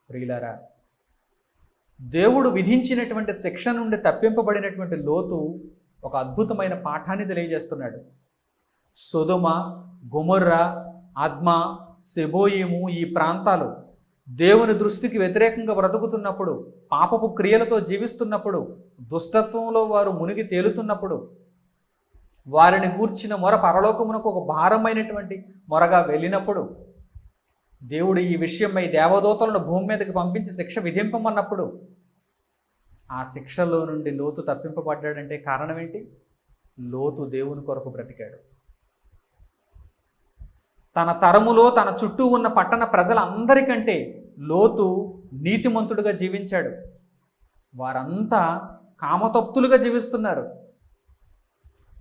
ప్రియులారా, దేవుడు విధించినటువంటి శిక్ష నుండి తప్పింపబడినటువంటి లోతు ఒక అద్భుతమైన పాఠాన్ని తెలియజేస్తున్నాడు. సొదొమ, గొమొర్రా, అద్మా, సెబోయిము ఈ ప్రాంతాలు దేవుని దృష్టికి వ్యతిరేకంగా బ్రతుకుతున్నప్పుడు, పాపపు క్రియలతో జీవిస్తున్నప్పుడు, దుష్టత్వంలో వారు మునిగి తేలుతున్నప్పుడు, వారిని గూర్చిన మొర పరలోకమునకు ఒక భారమైనటువంటి మొరగా వెళ్ళినప్పుడు, దేవుడు ఈ విషయమై దేవదూతలను భూమి మీదకి పంపించి శిక్ష విధింపమన్నప్పుడు, ఆ శిక్షలో నుండి లోతు తప్పింపబడ్డాడంటే కారణం ఏంటి? లోతు దేవుని కొరకు బ్రతికాడు. తన తరములో తన చుట్టూ ఉన్న పట్టణ ప్రజలందరికంటే లోతు నీతిమంతుడుగా జీవించాడు. వారంతా కామతప్తులుగా జీవిస్తున్నారు.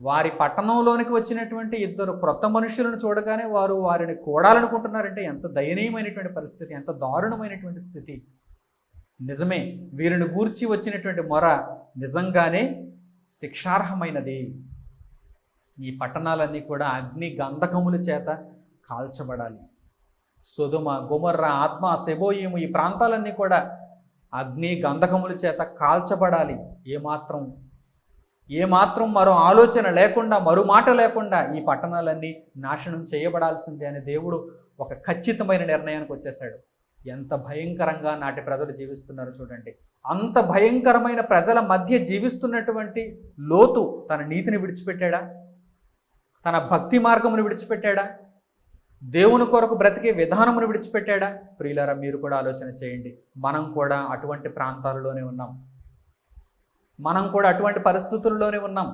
వారి పట్టణంలోనికి వచ్చినటువంటి 2 క్రొత్త మనుషులను చూడగానే వారు వారిని కూడాలనుకుంటున్నారంటే ఎంత దయనీయమైనటువంటి పరిస్థితి, ఎంత దారుణమైనటువంటి స్థితి. నిజమే, వీరిని గూర్చి వచ్చినటువంటి మొర నిజంగానే శిక్షార్హమైనది. ఈ పట్టణాలన్నీ కూడా అగ్ని గంధకముల చేత కాల్చబడాలి. సొదొమ, గొమొర్రా, ఆద్మా, సెబోయిము ఈ ప్రాంతాలన్నీ కూడా అగ్ని గంధకముల చేత కాల్చబడాలి. ఏమాత్రం మరో ఆలోచన లేకుండా, మరో మాట లేకుండా ఈ పట్టణాలన్నీ నాశనం చేయబడాల్సిందే అని దేవుడు ఒక ఖచ్చితమైన నిర్ణయానికి వచ్చేశాడు. ఎంత భయంకరంగా నాటి ప్రజలు జీవిస్తున్నారు చూడండి. అంత భయంకరమైన ప్రజల మధ్య జీవిస్తున్నటువంటి లోతు తన నీతిని విడిచిపెట్టాడా? తన భక్తి మార్గమును విడిచిపెట్టాడా? దేవుని కొరకు బ్రతికే విధానమును విడిచిపెట్టాడా? ప్రియులారా, మీరు కూడా ఆలోచన చేయండి. మనం కూడా అటువంటి ప్రాంతాలలోనే ఉన్నాం. మనం కూడా అటువంటి పరిస్థితుల్లోనే ఉన్నాం.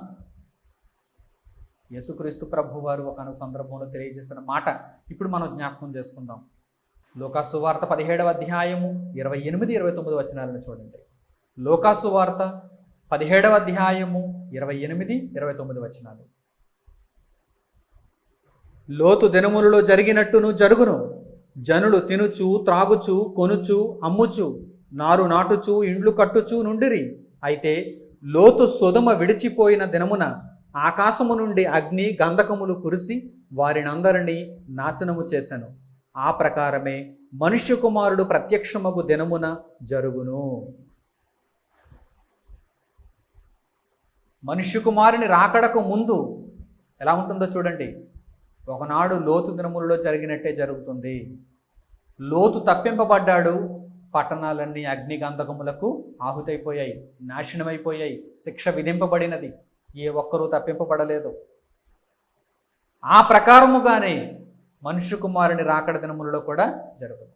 యేసుక్రీస్తు ప్రభు వారు ఒక సందర్భంలో తెలియజేసిన మాట ఇప్పుడు మనం జ్ఞాపకం చేసుకుందాం. లోకాసు వార్త 17వ అధ్యాయము 28, 29 వచనాలను చూడండి. లోకాసు వార్త 17వ అధ్యాయము 28, 29 వచనాలు. లోతు దినములలో జరిగినట్టును జరుగును. జనులు తినుచు, త్రాగుచు, కొనుచు, అమ్ముచు, నారు నాటుచు, ఇండ్లు కట్టుచు నుండిరి. అయితే లోతు సొదొమ విడిచిపోయిన దినమున ఆకాశము నుండి అగ్ని గంధకములు కురిసి వారినందరినీ నాశనము చేశాను. ఆ ప్రకారమే మనుష్య కుమారుడు ప్రత్యక్షమగు దినమున జరుగును. మనుష్య కుమారుని రాకడకు ముందు ఎలా ఉంటుందో చూడండి. ఒకనాడు లోతు దినములలో జరిగినట్టే జరుగుతుంది. లోతు తప్పింపబడ్డాడు. పట్టణాలన్నీ అగ్ని గంధకములకు ఆహుతైపోయాయి, నాశనమైపోయాయి, శిక్ష విధింపబడినది. ఏ ఒక్కరూ తప్పింపబడలేదు. ఆ ప్రకారముగానే మనుష్య కుమారుని రాకడ దినములలో కూడా జరుగును.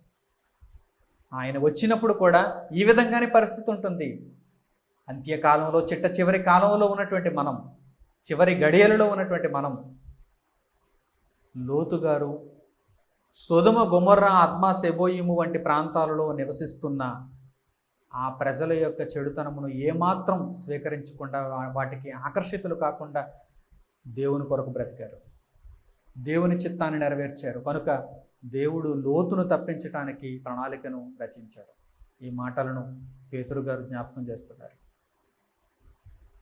ఆయన వచ్చినప్పుడు కూడా ఈ విధంగానే పరిస్థితి ఉంటుంది. అంత్యకాలంలో, చివరి కాలంలో ఉన్నటువంటి మనం, చివరి గడియలలో ఉన్నటువంటి మనం, లోతు గారు సొదొమ, గొమొర్రా, ఆద్మా, సెబోయిము వంటి ప్రాంతాలలో నివసిస్తున్న ఆ ప్రజల యొక్క చెడుతనమును ఏమాత్రం స్వీకరించకుండా, వాటికి ఆకర్షితులు కాకుండా దేవుని కొరకు బ్రతికారు, దేవుని చిత్తాన్ని నెరవేర్చారు. కనుక దేవుడు లోతును తప్పించడానికి ప్రణాళికను రచించాడు. ఈ మాటలను పేతురు గారు జ్ఞాపకం చేస్తున్నారు.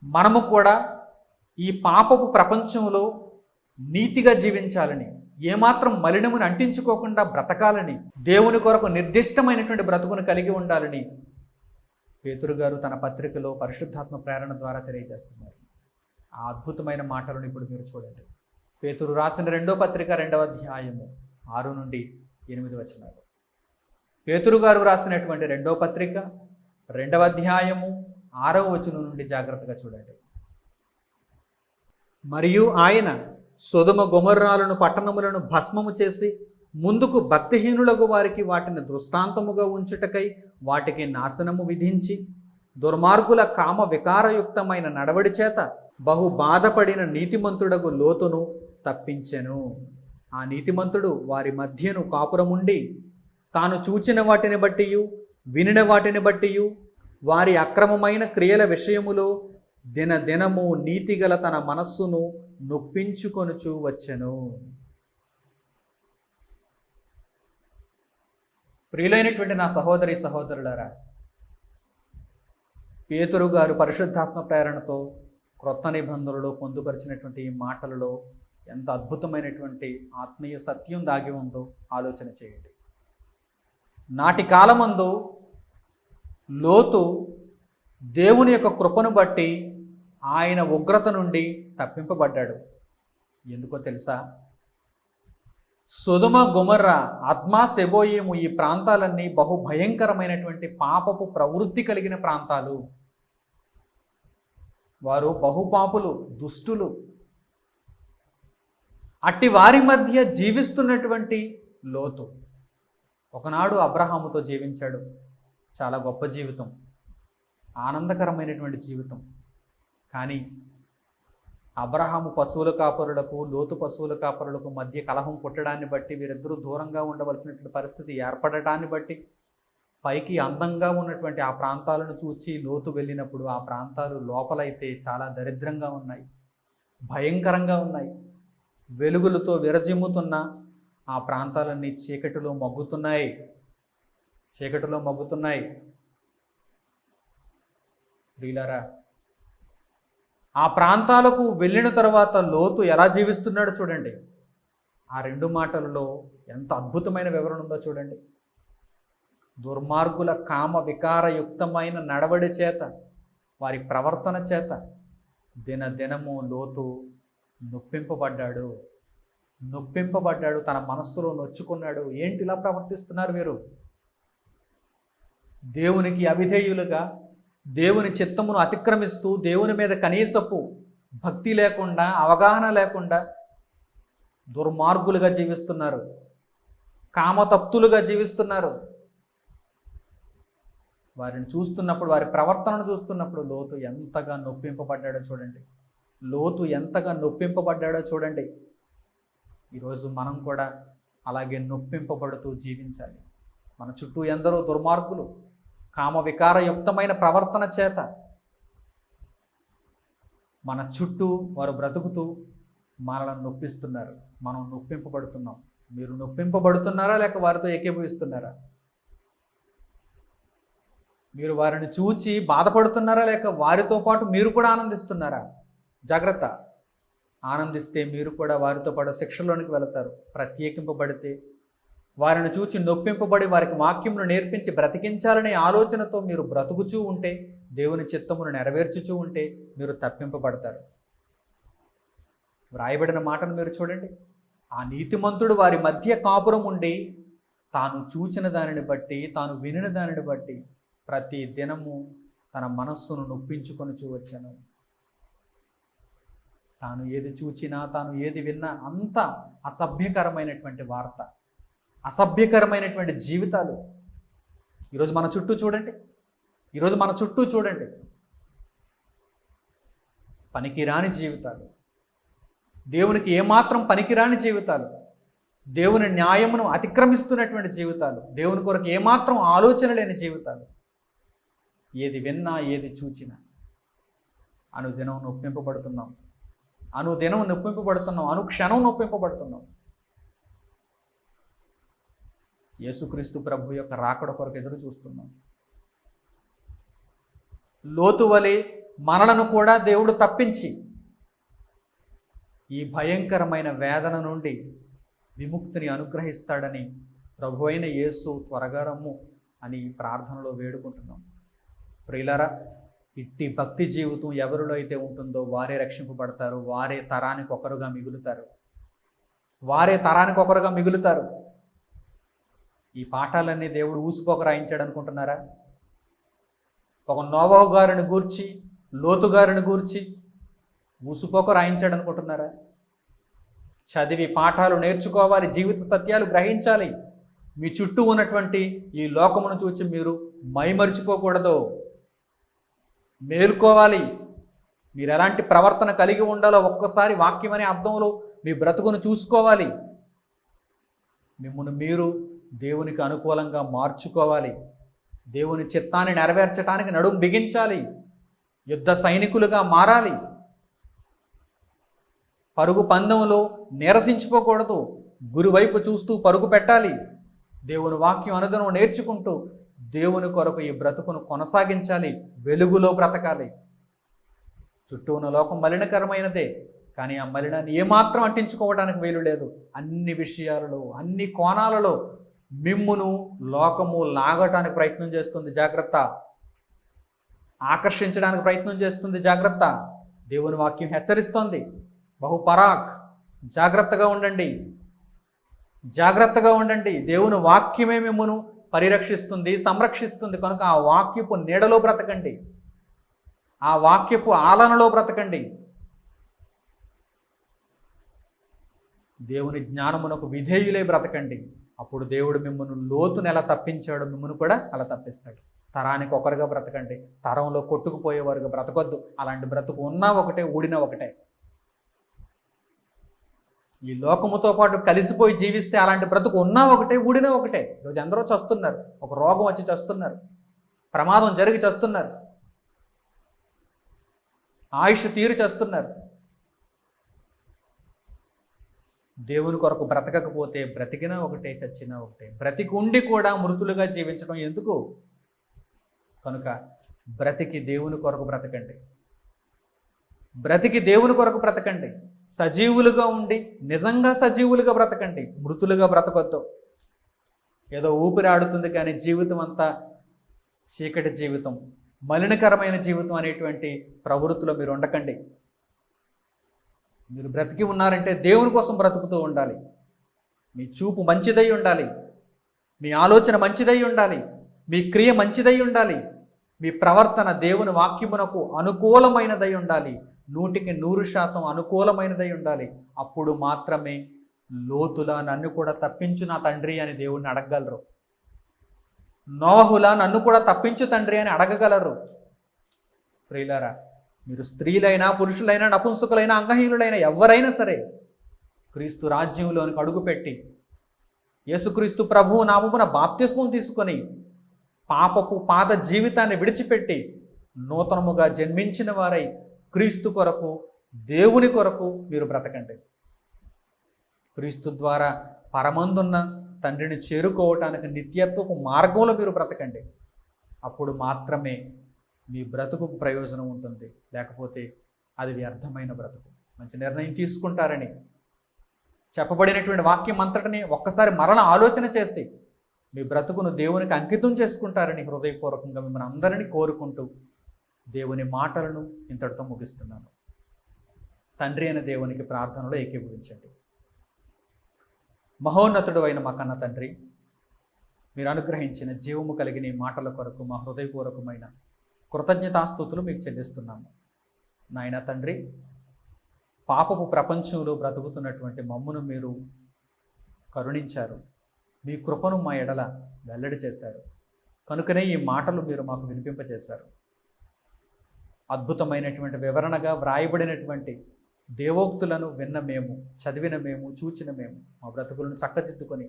మనము కూడా ఈ పాపపు ప్రపంచంలో నీతిగా జీవించాలని, ఏమాత్రం మలినమును అంటించుకోకుండా బ్రతకాలని, దేవుని కొరకు నిర్దిష్టమైనటువంటి బ్రతుకును కలిగి ఉండాలని పేతురు గారు తన పత్రికలో పరిశుద్ధాత్మ ప్రేరణ ద్వారా తెలియజేస్తున్నారు. ఆ అద్భుతమైన మాటలను ఇప్పుడు మీరు చూడండి. పేతురు రాసిన 2వ పత్రిక 2వ అధ్యాయము 6 నుండి 8 వచనాలు. పేతురు గారు రాసినటువంటి 2వ పత్రిక 2వ అధ్యాయము 6వ వచనం నుండి జాగ్రత్తగా చూడండి. మరియు ఆయన సొదొమ గొమొర్రాలను పట్టణములను భస్మము చేసి ముందుకు భక్తిహీనులకు వారికి వాటిని దృష్టాంతముగా ఉంచుటకై వాటికి నాశనము విధించి దుర్మార్గుల కామ వికారయుక్తమైన నడవడి చేత బహు బాధపడిన నీతిమంతుడగు లోతును తప్పించెను. ఆ నీతిమంతుడు వారి మధ్యను కాపురముండి తాను చూచిన వాటిని బట్టియు వినిన వాటిని బట్టియు వారి అక్రమమైన క్రియల విషయములో దినదినము నీతిగల తన మనస్సును నొప్పించుకొనుచు వచ్చెను. ప్రియులైనటువంటి నా సహోదరి సహోదరులారా, పేతురు గారు పరిశుద్ధాత్మ ప్రేరణతో క్రొత్త నిబంధనలో పొందుపరిచినటువంటి ఈ మాటలలో ఎంత అద్భుతమైనటువంటి ఆత్మీయ సత్యం దాగి ఉందో ఆలోచన చేయండి. నాటి కాలమందు లోతు దేవుని యొక్క కృపను బట్టి ఆయన ఉగ్రత నుండి తప్పింపబడ్డాడు. ఎందుకో తెలుసా? సొదొమ గొమొర్ర, అద్మా, సెబోయిము ఈ ప్రాంతాలన్నీ బహు భయంకరమైనటువంటి పాపపు ప్రవృత్తి కలిగిన ప్రాంతాలు. వారు బహుపాపులు, దుష్టులు. అట్టి వారి మధ్య జీవిస్తున్నటువంటి లోతు ఒకనాడు అబ్రహాముతో జీవించాడు. చాలా గొప్ప జీవితం, ఆనందకరమైనటువంటి జీవితం. కానీ అబ్రహాము పశువుల కాపరులకు, లోతు పశువుల కాపరులకు మధ్య కలహం పుట్టడాన్ని బట్టి, వీరిద్దరూ దూరంగా ఉండవలసినటువంటి పరిస్థితి ఏర్పడటాన్ని బట్టి, పైకి అందంగా ఉన్నటువంటి ఆ ప్రాంతాలను చూచి లోతు వెళ్ళినప్పుడు ఆ ప్రాంతాలు లోపలైతే చాలా దరిద్రంగా ఉన్నాయి, భయంకరంగా ఉన్నాయి. వెలుగులతో విరజిమ్ముతున్న ఆ ప్రాంతాలన్నీ చీకటిలో మగ్గుతున్నాయి, చీకటిలో మగ్గుతున్నాయి. ప్రియులారా, ఆ ప్రాంతాలకు వెళ్ళిన తర్వాత లోతు ఎలా జీవిస్తున్నాడో చూడండి. ఆ 2 మాటలలో ఎంత అద్భుతమైన వివరణ ఉందో చూడండి. దుర్మార్గుల కామ వికారయుక్తమైన నడవడి చేత, వారి ప్రవర్తన చేత దినదినము లోతు నొప్పింపబడ్డాడు. తన మనస్సులో నొచ్చుకున్నాడు. ఏంటి ఇలా ప్రవర్తిస్తున్నారు వీరు? దేవునికి అవిధేయులుగా, దేవుని చిత్తమును అతిక్రమిస్తూ, దేవుని మీద కనీసపు భక్తి లేకుండా, అవగాహన లేకుండా దుర్మార్గులుగా జీవిస్తున్నారు, కామతప్తులుగా జీవిస్తున్నారు. వారిని చూస్తున్నప్పుడు, వారి ప్రవర్తనను చూస్తున్నప్పుడు లోతు ఎంతగా నొప్పింపబడ్డాడో చూడండి. ఈరోజు మనం కూడా అలాగే నొప్పింపబడుతూ జీవించాలి. మన చుట్టూ ఎందరో దుర్మార్గులు కామ వికారయుక్తమైన ప్రవర్తన చేత మన చుట్టూ వారు బ్రతుకుతూ మనలను నొప్పిస్తున్నారు. మనం నొప్పింపబడుతున్నాం. మీరు నొప్పింపబడుతున్నారా లేక వారితో ఏకీభవిస్తున్నారా? మీరు వారిని చూచి బాధపడుతున్నారా లేక వారితో పాటు మీరు కూడా ఆనందిస్తున్నారా? జాగ్రత్త. ఆనందిస్తే మీరు కూడా వారితో పాటు శిక్షలోనికి వెళతారు. ప్రత్యేకింపబడితే, వారిని చూచి నొప్పింపబడి వారికి వాక్యమును నేర్పించి బ్రతికించాలనే ఆలోచనతో మీరు బ్రతుకుచూ ఉంటే, దేవుని చిత్తమును నెరవేర్చుచూ ఉంటే మీరు తప్పింపబడతారు. వ్రాయబడిన మాటను మీరు చూడండి. ఆ నీతిమంతుడు వారి మధ్య కాపురం ఉండి తాను చూచిన దానిని బట్టి, తాను వినిన దానిని బట్టి ప్రతి దినము తన మనస్సును నొప్పించుకొనుచూ వచ్చాను. తాను ఏది చూచినా, తాను ఏది విన్నా అంత అసభ్యకరమైనటువంటి వార్త, అసభ్యకరమైనటువంటి జీవితాలు. ఈరోజు మన చుట్టూ చూడండి. పనికిరాని జీవితాలు, దేవునికి ఏమాత్రం పనికిరాని జీవితాలు, దేవుని న్యాయమును అతిక్రమిస్తున్నటువంటి జీవితాలు, దేవుని కొరకు ఏమాత్రం ఆలోచన లేని జీవితాలు. ఏది విన్నా, ఏది చూచినా అనుదినం నొప్పింపబడుతున్నాం, అనుక్షణం నొప్పింపబడుతున్నాం. యేసుక్రీస్తు ప్రభు యొక్క రాకడ కొరకు ఎదురు చూస్తున్నాం. లోతు వలె మనలను కూడా దేవుడు తప్పించి ఈ భయంకరమైన వేదన నుండి విముక్తిని అనుగ్రహిస్తాడని ప్రభు అయిన యేసు త్వరగా రమ్ము అని ప్రార్థనలో వేడుకుంటున్నాం. ప్రియులారా, ఇట్టి భక్తి జీవితం ఎవరిలో అయితే ఉంటుందో వారే రక్షింపబడతారు, వారే తరానికి ఒకరుగా మిగులుతారు, వారే తరానికి ఒకరుగా మిగులుతారు. ఈ పాఠాలన్నీ దేవుడు ఊసిపోక రాయించాడు అనుకుంటున్నారా? ఒక నోవహు గారిని గూర్చి, లోతు గారిని గూర్చి ఊసిపోక రాయించాడు అనుకుంటున్నారా? చదివి పాఠాలు నేర్చుకోవాలి, జీవిత సత్యాలు గ్రహించాలి. మీ చుట్టూ ఉన్నటువంటి ఈ లోకమును చూసి మీరు మైమరిచిపోకూడదు, మేలుకోవాలి. మీరు ఎలాంటి ప్రవర్తన కలిగి ఉండాలో ఒక్కసారి వాక్యం అనే అర్థంలో మీ బ్రతుకును చూసుకోవాలి. మిమ్మల్ని మీరు దేవునికి అనుకూలంగా మార్చుకోవాలి. దేవుని చిత్తాన్ని నెరవేర్చడానికి నడుం బిగించాలి. యుద్ధ సైనికులుగా మారాలి. పరుగు పందెంలో నీరసించిపోకూడదు, గురువైపు చూస్తూ పరుగు పెట్టాలి. దేవుని వాక్యం అనుదినం నేర్చుకుంటూ దేవుని కొరకు ఈ బ్రతుకును కొనసాగించాలి. వెలుగులో బ్రతకాలి. చుట్టూ ఉన్న లోకం మలినకరమైనదే, కానీ ఆ మలినాన్ని ఏమాత్రం అంటించుకోవడానికి వీలు లేదు. అన్ని విషయాలలో, అన్ని కోణాలలో మిమ్మును లోకము లాగటానికి ప్రయత్నం చేస్తుంది, జాగ్రత్త. ఆకర్షించడానికి ప్రయత్నం చేస్తుంది, జాగ్రత్త. దేవుని వాక్యం హెచ్చరిస్తోంది, బహుపరాక్, జాగ్రత్తగా ఉండండి, జాగ్రత్తగా ఉండండి. దేవుని వాక్యమే మిమ్మును పరిరక్షిస్తుంది, సంరక్షిస్తుంది. కనుక ఆ వాక్యపు నీడలో బ్రతకండి, ఆ వాక్యపు ఆలనలో బ్రతకండి. దేవుని జ్ఞానమునకు విధేయులై బ్రతకండి. అప్పుడు దేవుడు మిమ్మల్ని లోతును ఎలా తప్పించాడో మిమ్మల్ని కూడా అలా తప్పిస్తాడు. తరానికి ఒకరుగా బ్రతకండి, తరంలో కొట్టుకుపోయేవారుగా బ్రతకొద్దు. అలాంటి బ్రతుకు ఉన్నా ఒకటే, ఊడినా ఒకటే. ఈ లోకముతో పాటు కలిసిపోయి జీవిస్తే అలాంటి బ్రతుకు ఉన్నా ఒకటే, ఊడినా ఒకటే. ఈరోజు ఎందరో చస్తున్నారు, ఒక రోగం వచ్చి చస్తున్నారు, ప్రమాదం జరిగి చస్తున్నారు, ఆయుష్ తీరు చస్తున్నారు. దేవుని కొరకు బ్రతకకపోతే బ్రతికినా ఒకటే, చచ్చినా ఒకటే. బ్రతికి ఉండి కూడా మృతులుగా జీవించడం ఎందుకు? కనుక బ్రతికి దేవుని కొరకు బ్రతకండి, బ్రతికి దేవుని కొరకు బ్రతకండి. సజీవులుగా ఉండి నిజంగా సజీవులుగా బ్రతకండి, మృతులుగా బ్రతకొద్దు. ఏదో ఊపిరి ఆడుతుంది కానీ జీవితం అంతా చీకటి జీవితం, మలినకరమైన జీవితం అనేటువంటి ప్రవృత్తిలో మీరు ఉండకండి. మీరు బ్రతికి ఉన్నారంటే దేవుని కోసం బ్రతుకుతూ ఉండాలి. మీ చూపు మంచిదై ఉండాలి, మీ ఆలోచన మంచిదై ఉండాలి, మీ క్రియ మంచిదై ఉండాలి, మీ ప్రవర్తన దేవుని వాక్యమునకు అనుకూలమైనదై ఉండాలి, 100% అనుకూలమైనదై ఉండాలి. అప్పుడు మాత్రమే లోతులా నన్ను కూడా తప్పించు నా తండ్రి అని దేవుణ్ణి అడగగలరు. నోవహులా నన్ను కూడా తప్పించు తండ్రి అని అడగగలరు. ప్రియులారా, మీరు స్త్రీలైనా, పురుషులైనా, నపుంసకులైనా, అంగహీనులైనా ఎవరైనా సరే క్రీస్తు రాజ్యంలోనికి అడుగుపెట్టి యేసుక్రీస్తు ప్రభువు నామమున బాప్తిస్మం తీసుకొని పాపపు పాత జీవితాన్ని విడిచిపెట్టి నూతనముగా జన్మించిన వారై క్రీస్తు కొరకు, దేవుని కొరకు మీరు బ్రతకండి. క్రీస్తు ద్వారా పరమందున్న తండ్రిని చేరుకోవటానికి నిత్యత్వపు మార్గంలో మీరు బ్రతకండి. అప్పుడు మాత్రమే మీ బ్రతుకుకు ప్రయోజనం ఉంటుంది, లేకపోతే అది వ్యర్థమైన బ్రతుకు. మంచి నిర్ణయం తీసుకుంటారని చెప్పబడినటువంటి వాక్యం అంతటిని ఒక్కసారి మరణ ఆలోచన చేసి మీ బ్రతుకును దేవునికి అంకితం చేసుకుంటారని హృదయపూర్వకంగా మిమ్మల్ని అందరినీ కోరుకుంటూ దేవుని మాటలను ఇంతటితో ముగిస్తున్నాను. తండ్రి అయిన దేవునికి ప్రార్థనలో ఏకీభవించండి. మహోన్నతుడు అయిన మా కన్న తండ్రి, మీరు అనుగ్రహించిన జీవము కలిగిన ఈ మాటల కొరకు మా హృదయపూర్వకమైన కృతజ్ఞతాస్తుతులు మీకు చెల్లిస్తున్నాము. నాయన తండ్రి, పాపపు ప్రపంచంలో బ్రతుకుతున్నటువంటి మమ్మును మీరు కరుణించారు, మీ కృపను మా ఎడల వెల్లడి చేశారు. కనుకనే ఈ మాటలు మీరు మాకు వినిపింపజేశారు. అద్భుతమైనటువంటి వివరణగా వ్రాయబడినటువంటి దేవోక్తులను విన్న మేము, చదివిన మేము, చూచిన మేము మా బ్రతుకులను చక్కదిద్దుకొని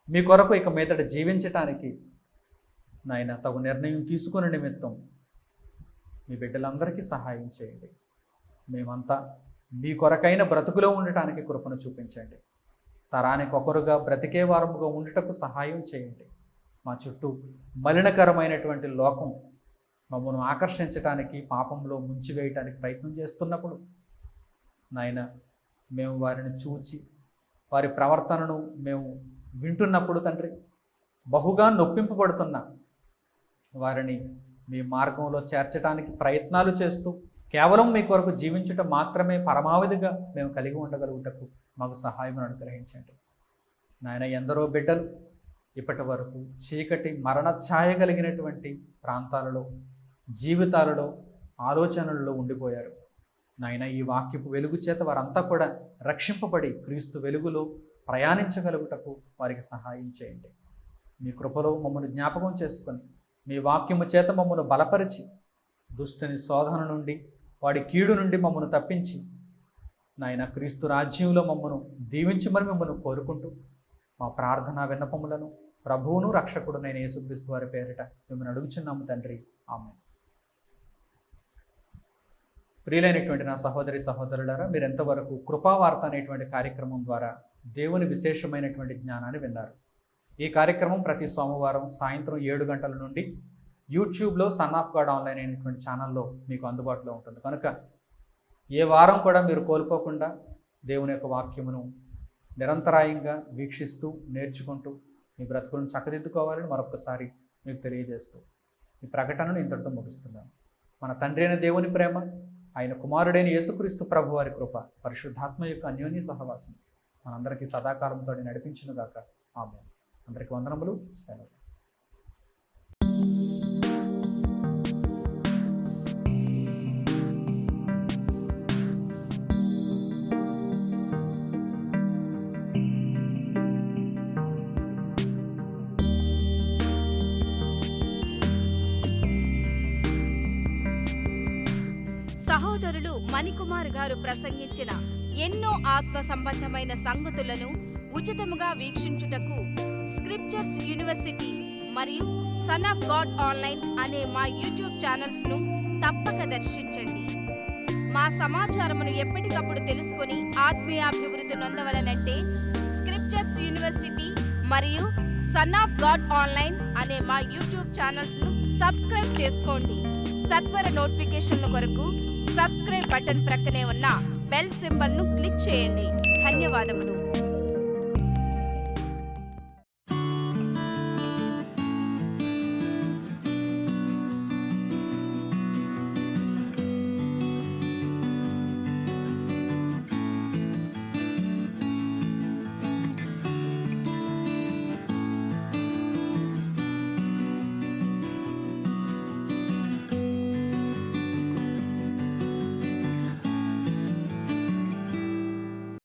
మీ కొరకు ఇక మీదట జీవించటానికి నాయన తగు నిర్ణయం తీసుకునే నిమిత్తం మీ బిడ్డలందరికీ సహాయం చేయండి. మేమంతా మీ కొరకైన బ్రతుకులో ఉండటానికి కృపను చూపించండి. తరానికి ఒకరుగా బ్రతికే వారముగా ఉండుటకు సహాయం చేయండి. మా చుట్టూ మలినకరమైనటువంటి లోకం మమ్మల్ని ఆకర్షించటానికి, పాపంలో ముంచివేయటానికి ప్రయత్నం చేస్తున్నప్పుడు నాయన మేము వారిని చూచి వారి ప్రవర్తనను మేము వింటున్నప్పుడు తండ్రి బహుగా నొప్పింపబడుతున్న వారిని మీ మార్గంలో చేర్చడానికి ప్రయత్నాలు చేస్తూ కేవలం మీ కొరకు జీవించుట మాత్రమే పరమావధిగా మేము కలిగి ఉండగలుగుటకు మాకు సహాయం అనుగ్రహించండి నాయన. ఎందరో బిడ్డలు ఇప్పటి వరకు చీకటి మరణ ఛాయ కలిగినటువంటి ప్రాంతాలలో జీవితాలలో ఆలోచనలలో ఉండిపోయారు నాయన. ఈ వాక్యపు వెలుగు చేత వారంతా కూడా రక్షింపబడి క్రీస్తు వెలుగులో ప్రయాణించగలుగుటకు వారికి సహాయం చేయండి. మీ కృపలో మమ్మల్ని జ్ఞాపకం చేసుకొని మీ వాక్యము చేత మమ్మల్ని బలపరిచి దుష్టుని శోధన నుండి వాడి కీడు నుండి మమ్మల్ని తప్పించి నాయన క్రీస్తు రాజ్యంలో మమ్మను దీవించమని మిమ్మల్ని కోరుకుంటూ మా ప్రార్థనా విన్నపములను ప్రభువును రక్షకుడునైన యేసుక్రీస్తు వారి పేరిట మిమ్మల్ని అడుగుచున్నాము తండ్రి. ఆమేన్. ప్రియులైనటువంటి నా సహోదరి సహోదరులారా, మీరు ఎంతవరకు కృపావార్త అనేటువంటి కార్యక్రమం ద్వారా దేవుని విశేషమైనటువంటి జ్ఞానాన్ని విన్నారు. ఈ కార్యక్రమం ప్రతి సోమవారం సాయంత్రం 7 గంటల నుండి యూట్యూబ్లో సన్ ఆఫ్ గాడ్ ఆన్లైన్ అనేటువంటి ఛానల్లో మీకు అందుబాటులో ఉంటుంది కనుక ఏ వారం కూడా మీరు కోల్పోకుండా దేవుని యొక్క వాక్యమును నిరంతరాయంగా వీక్షిస్తూ నేర్చుకుంటూ మీ బ్రతుకులను చక్కదిద్దుకోవాలని మరొకసారి మీకు తెలియజేస్తూ ఈ ప్రకటనను ఇంతటితో ముగిస్తున్నాను. మన తండ్రి అయిన దేవుని ప్రేమ, ఆయన కుమారుడైన యేసుక్రీస్తు ప్రభు వారి కృప, పరిశుద్ధాత్మ యొక్క అన్యోన్య సహవాసం మనందరికీ సదాకాలంతో నడిపించునుగాక. ఆమేన్. అందరికీ వందనములు. సెలవు. సహోదరులు మణికుమార్ గారు ప్రసంగించిన ఎన్నో ఆత్మ సంబంధమైన సంగతులను ఉచితముగా వీక్షించుటకు స్క్రిప్చర్స్ యూనివర్సిటీ మరియు సన్ ఆఫ్ గాడ్ ఆన్లైన్ అనే మా యూట్యూబ్ ఛానల్స్ను తప్పక దర్శించండి. మా సమాచారమును ఎప్పటికప్పుడు తెలుసుకొని ఆత్మీయాభివృద్ధి నొందవలనంటే స్క్రిప్చర్స్ యూనివర్సిటీ మరియు సన్ ఆఫ్ గాడ్ ఆన్లైన్ అనే మా యూట్యూబ్ ఛానల్స్ను సబ్స్క్రైబ్ చేసుకోండి. సత్వర నోటిఫికేషన్ల కొరకు సబ్స్క్రైబ్ బటన్ ప్రక్కనే ఉన్న బెల్ సింబల్ను క్లిక్ చేయండి. ధన్యవాదములు.